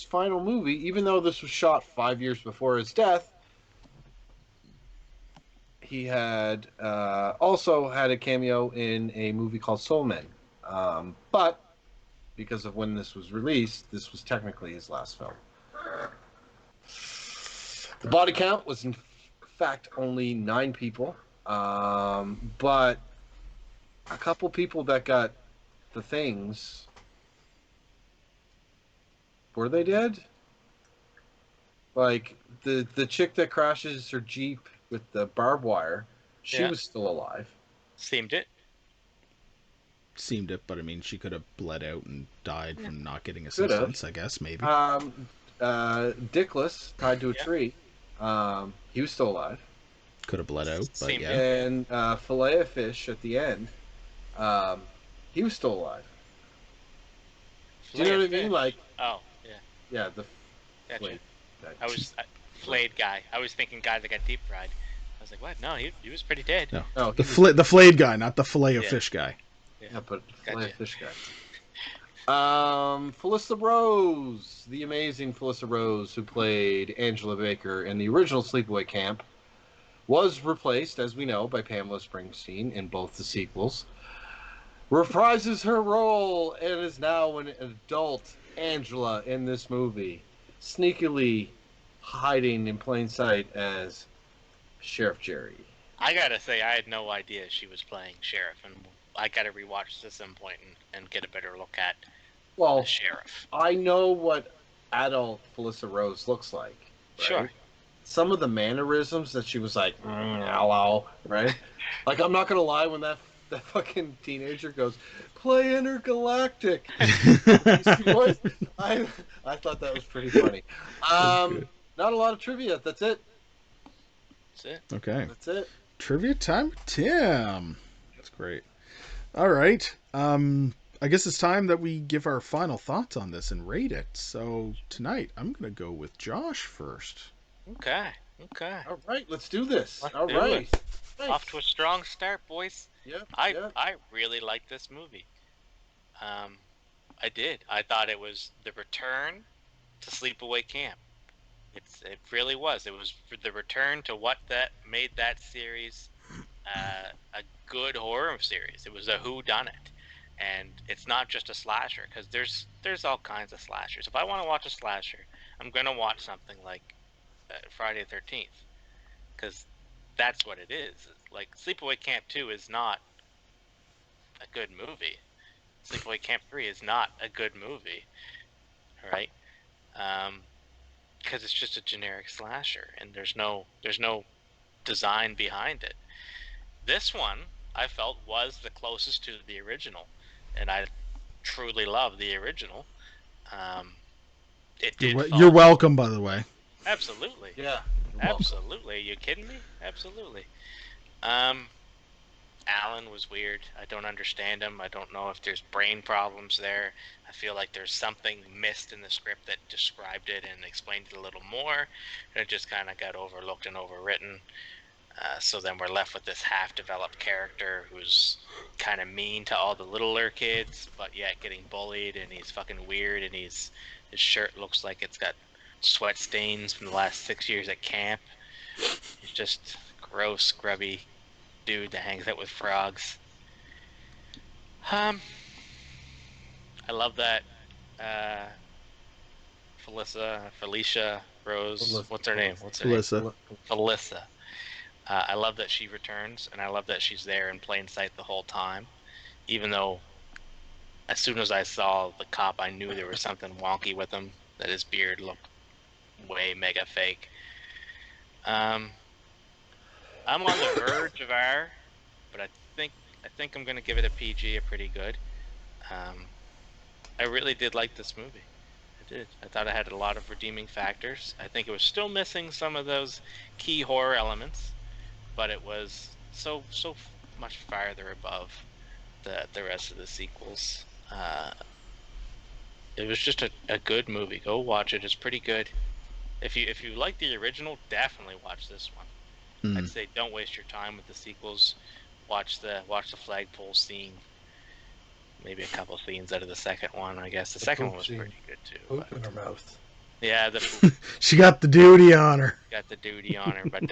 final movie, even though this was shot 5 years before his death, he had also had a cameo in a movie called Soul Men. But because of when this was released, this was technically his last film. The body count was in fact only 9 people, but a couple people that got the things, were they dead? Like the chick that crashes her Jeep with the barbed wire, she Yeah. was still alive. Seemed it. Seemed it, but I mean, she could have bled out and died from not getting Could have. assistance. I guess maybe. Dickless tied to a Yeah. tree. He was still alive. Could have bled out, but Seemed yeah. And fillet of fish at the end. He was still alive. Do you know what I mean? Like, Oh, yeah. yeah, the Gotcha. flayed. I was flayed guy. I was thinking guy that got deep fried. I was like, what? No, he was pretty dead. No, No, the he was- the flayed guy, not the fillet of Yeah. fish guy. Yeah, but fillet Gotcha. of fish guy. Felissa Rose, the amazing Felissa Rose, who played Angela Baker in the original Sleepaway Camp, was replaced, as we know, by Pamela Springsteen in both the sequels. Reprises her role and is now an adult Angela in this movie, sneakily hiding in plain sight as Sheriff Jerry. I gotta say, I had no idea she was playing sheriff, and I gotta rewatch this at some point and get a better look at Well, the sheriff. I know what adult Felissa Rose looks like. Right? Sure. Some of the mannerisms that she was like, hello, right? Like, I'm not gonna lie, when that fucking teenager goes, play intergalactic. Voice, I thought that was pretty funny. Not a lot of trivia. That's it. That's it. Okay. That's it. Trivia time with Tim. That's great. All right. I guess it's time that we give our final thoughts on this and rate it. So tonight, I'm going to go with Josh first. Okay. Okay. All right, let's do this. Let's All do right. it. Nice. Off to a strong start, boys. Yep, I yep. really liked this movie. I did. I thought it was the return to Sleepaway Camp. It really was. It was the return to what that made that series a good horror series. It was a whodunit, and it's not just a slasher, because there's all kinds of slashers. If I want to watch a slasher, I'm gonna watch something like Friday the 13th, because that's what it is. Like, Sleepaway Camp 2 is not a good movie. Sleepaway Camp 3 is not a good movie, right? Because it's just a generic slasher, and there's no design behind it. This one, I felt, was the closest to the original, and I truly love the original. It did. You're welcome, by the way. Absolutely. Yeah. Absolutely. Are you kidding me? Absolutely. Alan was weird. I don't understand him. I don't know if there's brain problems there. I feel like there's something missed in the script that described it and explained it a little more, and it just kind of got overlooked and overwritten. So then we're left with this half-developed character who's kind of mean to all the littler kids, but yet getting bullied, and he's fucking weird, and his shirt looks like it's got sweat stains from the last 6 years at camp. He's just gross, grubby dude that hangs out with frogs. I love that Felicia Rose. What's her name? Felissa. Felissa. I love that she returns, and I love that she's there in plain sight the whole time. Even though, as soon as I saw the cop, I knew there was something wonky with him. That his beard looked way mega fake. I'm on the verge of R, but I think I'm gonna give it a PG, a pretty good. I really did like this movie. I did. I thought it had a lot of redeeming factors. I think it was still missing some of those key horror elements, but it was so much farther above the rest of the sequels. It was just a good movie. Go watch it. It's pretty good. If you like the original, definitely watch this one. I'd say don't waste your time with the sequels. Watch the flagpole scene. Maybe a couple scenes out of the second one. I guess the second one was scene. pretty good too. Poop But in her mouth. yeah, the poop She got the duty on her. got the duty on her. But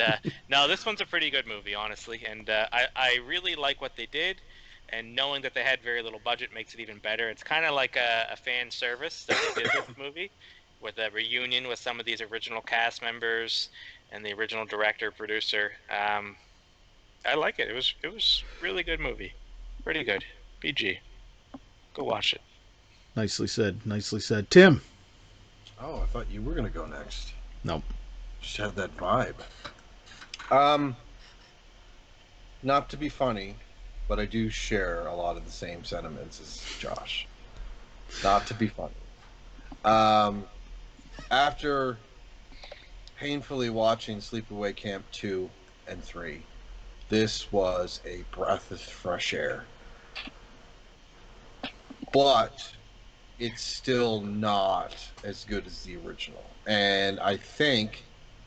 no, this one's a pretty good movie, honestly. And I really like what they did. And knowing that they had very little budget makes it even better. It's kind of like a fan service that they did with the movie, with a reunion with some of these original cast members and the original director, producer. I like it. It was really good movie. Pretty good. PG. Go watch it. Nicely said. Nicely said. Tim. Oh, I thought you were gonna go next. No. Just had that vibe. Not to be funny, but I do share a lot of the same sentiments as Josh. Not to be funny. After painfully watching Sleepaway Camp 2 and 3, this was a breath of fresh air. But it's still not as good as the original. And I think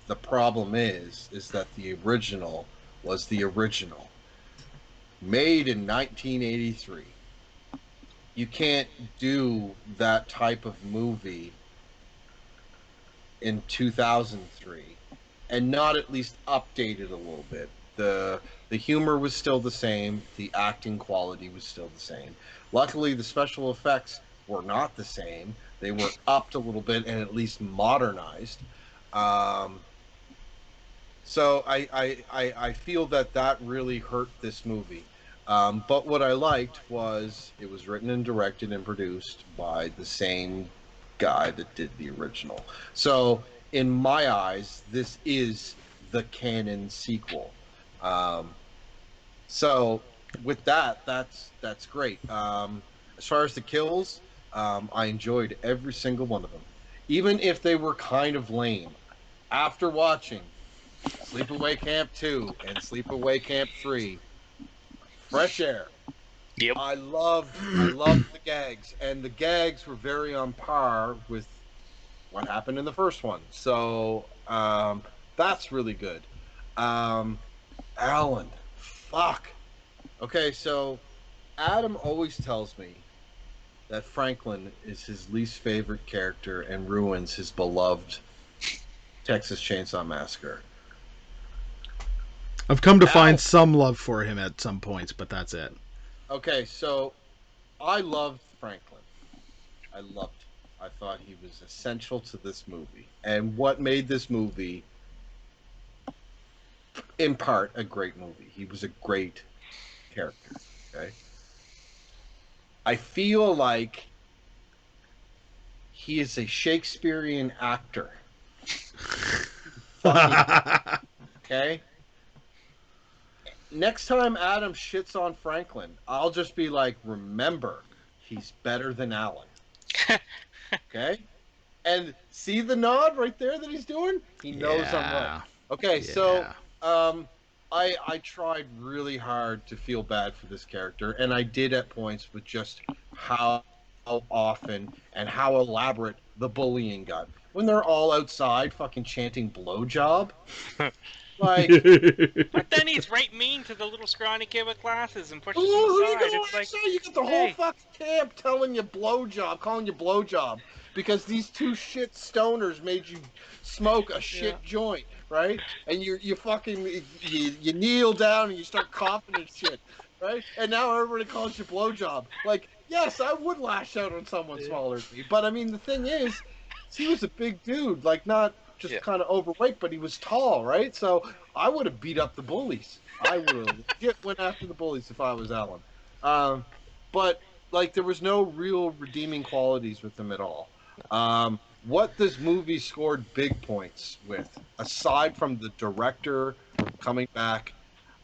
the problem is that the original was the original. Made in 1983. You can't do that type of movie in 2003 and not at least update it a little bit. The humor was still the same, the acting quality was still the same. Luckily, the special effects were not the same. They were upped a little bit and at least modernized. So I feel that really hurt this movie. But what I liked was it was written and directed and produced by the same guy that did the original. So in my eyes, this is the canon sequel. So with that's great. As far as the kills, I enjoyed every single one of them, even if they were kind of lame. After watching Sleepaway Camp 2 and Sleepaway Camp 3, fresh air. Yep. I loved the gags, and the gags were very on par with what happened in the first one. So that's really good. Alan, fuck. Okay, so Adam always tells me that Franklin is his least favorite character and ruins his beloved Texas Chainsaw Massacre. I've come to find some love for him at some points, but that's it. Okay, so I loved Franklin. I loved him. I thought he was essential to this movie. And what made this movie, in part, a great movie. He was a great character. Okay? I feel like he is a Shakespearean actor. Okay? Next time Adam shits on Franklin, I'll just be like, remember, he's better than Alan. Okay? And see the nod right there that he's doing? He knows I'm right. Okay, so I tried really hard to feel bad for this character, and I did at points with just how often and how elaborate the bullying got. When they're all outside fucking chanting blowjob. Like, but then he's right mean to the little scrawny kid with glasses and pushes him who aside. you gonna say? You got the whole fucking camp telling you blowjob, calling you blowjob, because these two shit stoners made you smoke a shit joint, right? And you fucking you kneel down and you start coughing and shit, right? And now everybody calls you blowjob. Like, yes, I would lash out on someone smaller than me, but I mean the thing is, he was a big dude, like not just kind of overweight, but he was tall, right? So I would have beat up the bullies. I would have legit went after the bullies if I was Alan. But like there was no real redeeming qualities with them at all. What this movie scored big points with, aside from the director coming back,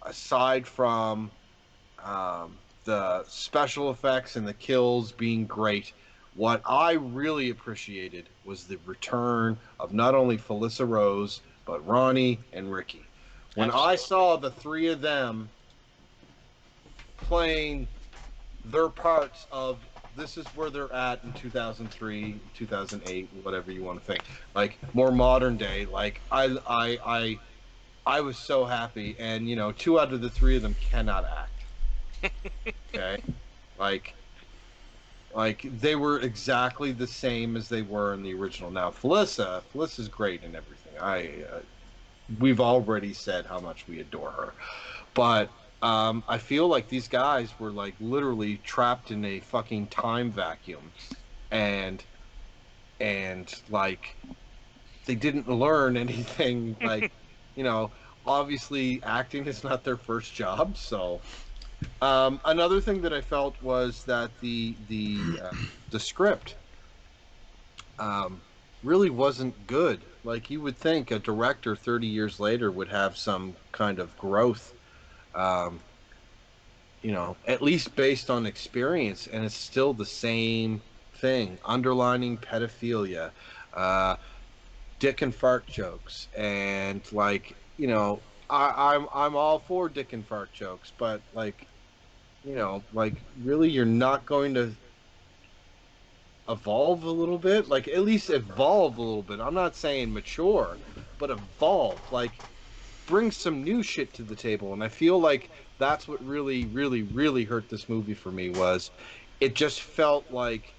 aside from the special effects and the kills being great, what I really appreciated was the return of not only Felissa Rose, but Ronnie and Ricky. When I saw the three of them playing their parts of this is where they're at in 2003, 2008, whatever you want to think. Like more modern day. Like I was so happy, and you know, 2 out of the 3 of them cannot act. Okay, like they were exactly the same as they were in the original. Now, Felicia's great and everything. We've already said how much we adore her, but I feel like these guys were like literally trapped in a fucking time vacuum, and like they didn't learn anything. Like, you know, obviously acting is not their first job, so. Another thing that I felt was that the script really wasn't good. Like you would think a director 30 years later would have some kind of growth, um, you know, at least based on experience, and it's still the same thing: underlining pedophilia, uh, dick and fart jokes, and like, you know, I'm all for dick and fart jokes, but like, you know, like really, you're not going to evolve a little bit, like at least evolve a little bit. I'm not saying mature, but evolve, like bring some new shit to the table. And I feel like that's what really, really, really hurt this movie for me. Was it just felt like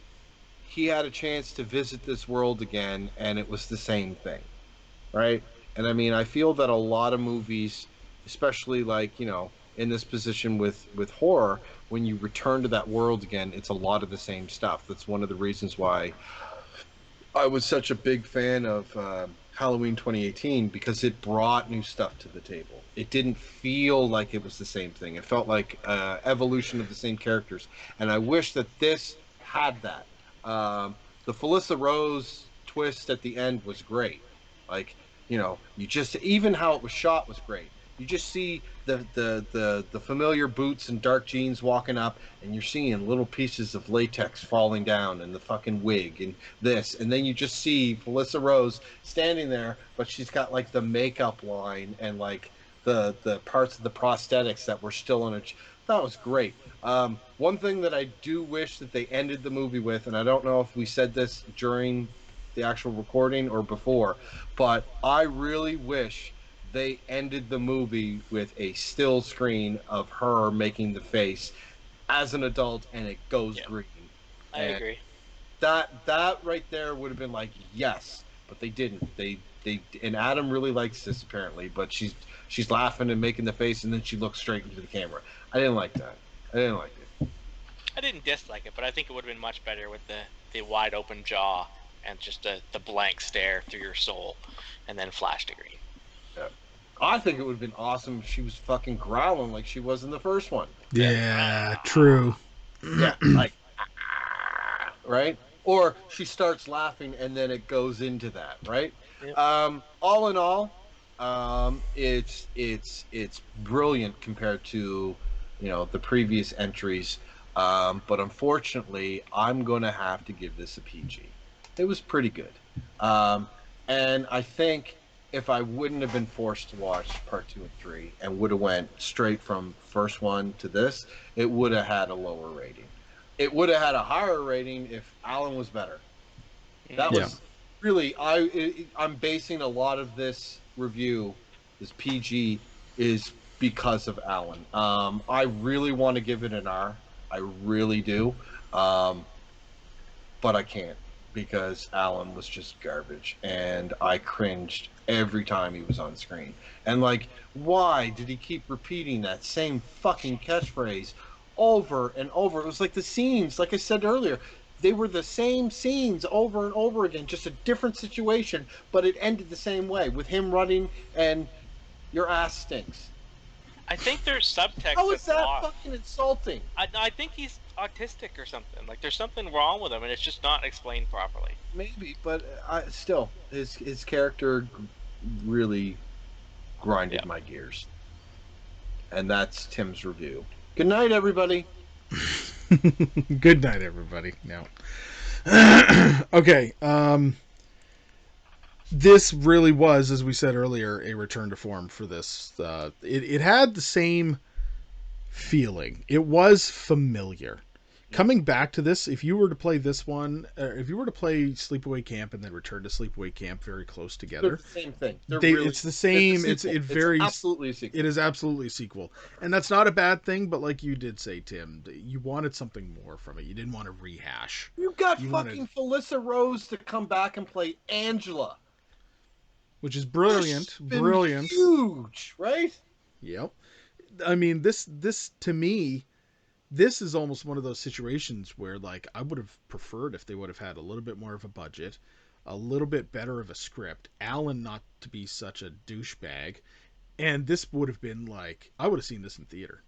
he had a chance to visit this world again, and it was the same thing, right? And I mean, I feel that a lot of movies, especially like, you know, in this position with horror, when you return to that world again, it's a lot of the same stuff. That's one of the reasons why I was such a big fan of Halloween 2018, because it brought new stuff to the table. It didn't feel like it was the same thing. It felt like evolution of the same characters, and I wish that this had that. The Felissa Rose twist at the end was great. Like, you know, you just, even how it was shot was great. You just see the familiar boots and dark jeans walking up, and you're seeing little pieces of latex falling down, and the fucking wig, and this, and then you just see Felissa Rose standing there, but she's got like the makeup line and like the parts of the prosthetics that were still on it. That was great. One thing that I do wish that they ended the movie with, and I don't know if we said this during the actual recording or before, but I really wish they ended the movie with a still screen of her making the face as an adult, and it goes green. I agree. That right there would have been like, yes, but they didn't. They and Adam really likes this apparently, but she's laughing and making the face, and then she looks straight into the camera. I didn't like that. I didn't like it. I didn't dislike it, but I think it would have been much better with the wide open jaw and just the blank stare through your soul, and then flash to green. Yeah. I think it would have been awesome if she was fucking growling like she was in the first one. Yeah, true. Yeah, like, right? Or she starts laughing and then it goes into that, right? Yep. All in all, it's brilliant compared to, you know, the previous entries. But unfortunately, I'm going to have to give this a PG. It was pretty good. And I think if I wouldn't have been forced to watch part 2 and 3 and would have went straight from first one to this, it would have had a lower rating. It would have had a higher rating if Alan was better. That was really, I'm basing a lot of this review, this PG, is because of Alan. I really want to give it an R. I really do. But I can't, because Alan was just garbage, and I cringed every time he was on screen. And like, why did he keep repeating that same fucking catchphrase over and over? It was like the scenes, like I said earlier, they were the same scenes over and over again, just a different situation, but it ended the same way, with him running and your ass stinks. I think there's subtext. How is that fucking insulting? I think he's autistic or something. Like, there's something wrong with him, and it's just not explained properly. Maybe, but still, his character really grinded my gears. And that's Tim's review. Good night, everybody. Good night, everybody. No. Okay. This really was, as we said earlier, a return to form for this. It had the same feeling. It was familiar. Coming back to this, if you were to play this one, if you were to play Sleepaway Camp and then Return to Sleepaway Camp very close They're together, the same thing. They're it's the same. It's absolutely a sequel. It is absolutely a sequel, and that's not a bad thing. But like you did say, Tim, you wanted something more from it. You didn't want to rehash. You got fucking Felissa Rose to come back and play Angela, which is brilliant. Brilliant. Huge, right? Yep. I mean, this to me, this is almost one of those situations where, like, I would have preferred if they would have had a little bit more of a budget, a little bit better of a script, Alan not to be such a douchebag, and this would have been like, I would have seen this in theater.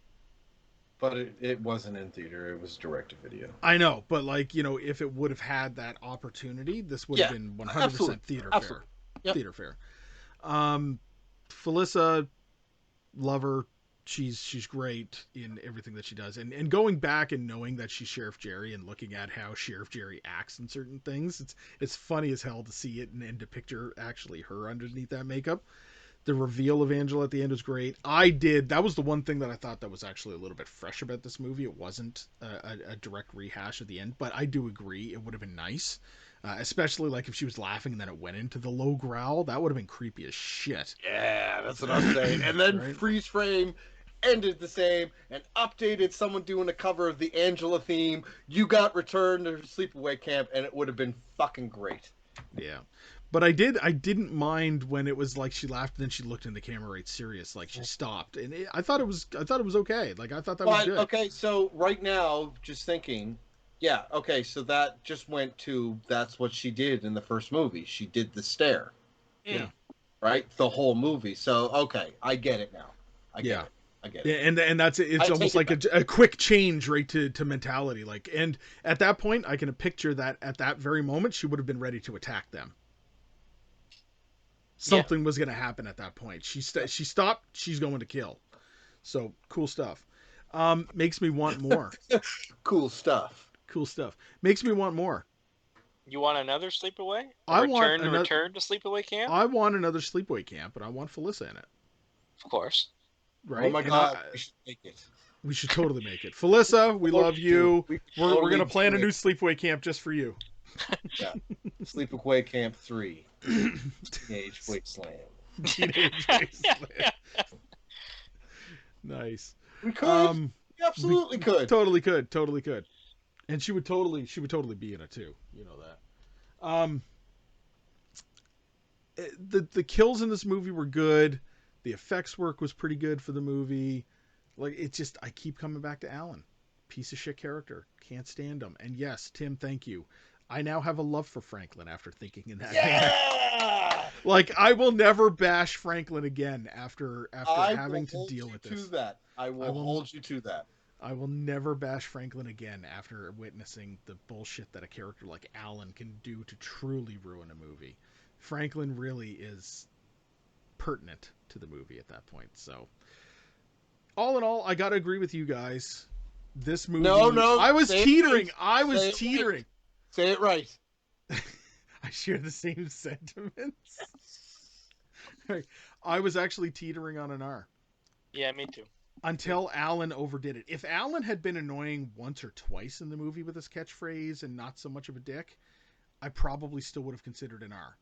But it wasn't in theater, it was direct-to-video. I know, but like, you know, if it would have had that opportunity, this would have been 100% theater fare. Yep. Theater fare. Felissa, love her. She's great in everything that she does, and going back and knowing that she's Sheriff Jerry and looking at how Sheriff Jerry acts in certain things, it's funny as hell to see it and to picture actually her underneath that makeup. The reveal of Angela at the end was great. That was the one thing that I thought that was actually a little bit fresh about this movie. It wasn't a direct rehash at the end, but I do agree it would have been nice, especially like if she was laughing and then it went into the low growl. That would have been creepy as shit. Yeah, that's what I'm saying. And then right? Freeze frame ended the same and updated someone doing a cover of the Angela theme. You got Return to Sleepaway Camp, and it would have been fucking great. Yeah. But I didn't mind when it was like she laughed and then she looked in the camera right serious, like she stopped, and I thought it was okay. Like I thought that was good. Okay, so right now, just thinking, yeah, okay, so that just went to that's what she did in the first movie. She did the stare. Yeah. Right, the whole movie. So okay, I get it now. I get it. Yeah, and that's it. It's almost like a quick change, right, to mentality. Like, and at that point, I can picture that at that very moment, she would have been ready to attack them. Something was going to happen at that point. She stopped. She's going to kill. So cool stuff. Makes me want more. Cool stuff. Makes me want more. You want another Sleepaway? Return to Sleepaway Camp? I want another Sleepaway Camp, but I want Felissa in it. Of course. Right? Oh my God, we should make it. We should totally make it. Felissa, we love you. We're going to plan a new Sleepaway Camp just for you. Yeah. Sleepaway Camp 3. Teenage Wasteland. Teenage Wasteland. Nice. We could. We absolutely could. Totally could. And she would totally be in it too. You know that. The kills in this movie were good. The effects work was pretty good for the movie. Like, it just, I keep coming back to Alan. Piece of shit character. Can't stand him. And yes, Tim, thank you. I now have a love for Franklin after thinking in that manner. Like, I will never bash Franklin again after having to deal with this. I will hold you to that. I will never bash Franklin again after witnessing the bullshit that a character like Alan can do to truly ruin a movie. Franklin really is pertinent to the movie at that point. So, all in all, I gotta agree with you guys. This movie... No. I was teetering. Right. Say it right. I share the same sentiments. I was actually teetering on an R. Yeah, me too. Until Alan overdid it. If Alan had been annoying once or twice in the movie with his catchphrase and not so much of a dick, I probably still would have considered an R.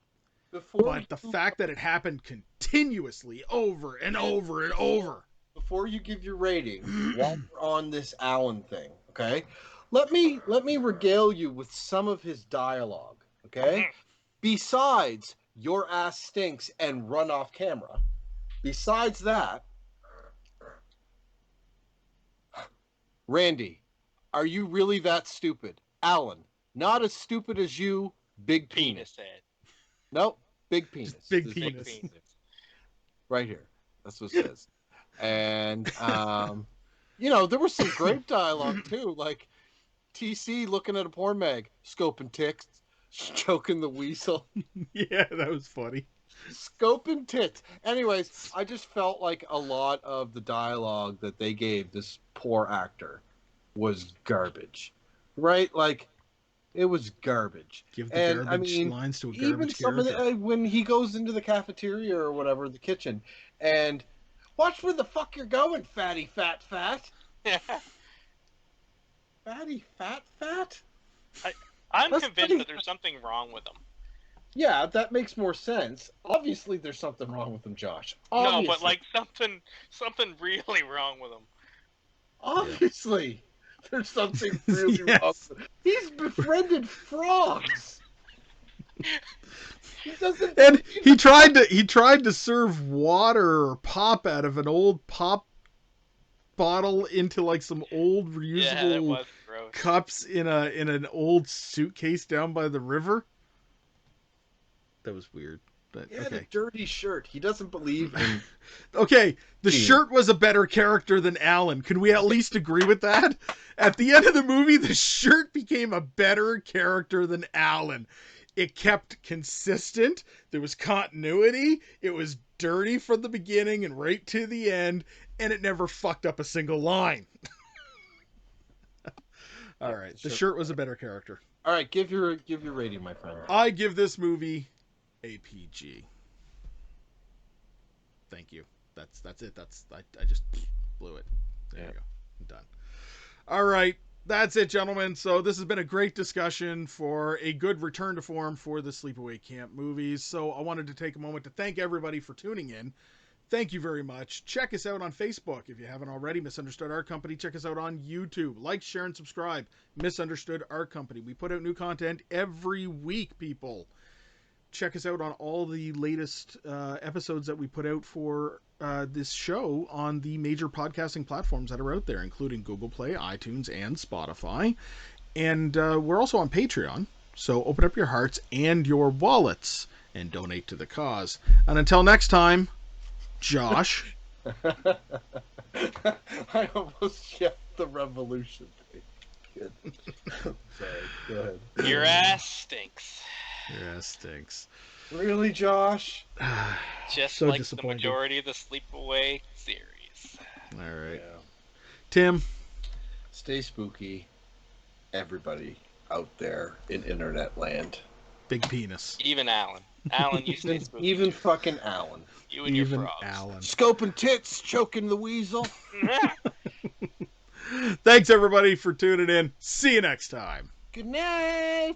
But the fact that it happened continuously over and over and over. Before you give your rating, while we're on this Alan thing, okay? Let me regale you with some of his dialogue, okay? Besides, your ass stinks and run off camera. Besides that, Randy, are you really that stupid? Alan, not as stupid as you, big penis. Nope, big penis. Just big penis. Right here. That's what it says. And, there was some great dialogue, too. Like, TC looking at a porn mag, scoping tits, choking the weasel. Yeah, that was funny. Scoping tits. Anyways, I just felt like a lot of the dialogue that they gave this poor actor was garbage. Right? Like, it was garbage. Give the garbage lines to a garbage even some character. Of the, when he goes into the cafeteria or whatever, the kitchen, and watch where the fuck you're going, fatty fat. fatty fat? I'm That's convinced pretty- that there's something wrong with him. Yeah, that makes more sense. Obviously, there's something wrong with him, Josh. No, but Obviously. like something really wrong with him. Obviously, there's something really Yes. wrong with him. He's befriended frogs. He doesn't. And he tried to serve water or pop out of an old pop bottle into like some old Yeah, that reusable was gross. cups in an old suitcase down by the river. That was weird. But He had a okay. dirty shirt. He doesn't believe in. Okay, the Gee. shirt was a better character than Alan. Can we at least agree with that? At the end of the movie, the shirt became a better character than Alan. It kept consistent. There was continuity. It was dirty from the beginning and right to the end, and it never fucked up a single line. All right, the shirt was a better character. All right, give your rating, my friend. I give this movie a PG. Thank you. That's it. I just blew it. There you go. I'm done. All right. That's it, gentlemen. So this has been a great discussion for a good return to form for the Sleepaway Camp movies. So I wanted to take a moment to thank everybody for tuning in. Thank you very much. Check us out on Facebook if you haven't already. Misunderstood Art Company. Check us out on YouTube. Like, share, and subscribe. Misunderstood Art Company. We put out new content every week, people. Check us out on all the latest episodes that we put out for this show on the major podcasting platforms that are out there, including Google Play, iTunes, and Spotify. And we're also on Patreon. So open up your hearts and your wallets and donate to the cause. And until next time, Josh. I almost yelled the revolution thing. Good. Sorry, go ahead. Your ass stinks. Yeah, stinks. Really, Josh? Just So like the disappointed. majority of the Sleepaway series. All right. Yeah. Tim. Stay spooky, everybody out there in internet land. Big penis. Even Alan. Alan, you stay spooky. Even fucking Alan. You and Even your frogs. Alan. Scoping tits, choking the weasel. Thanks, everybody, for tuning in. See you next time. Good night.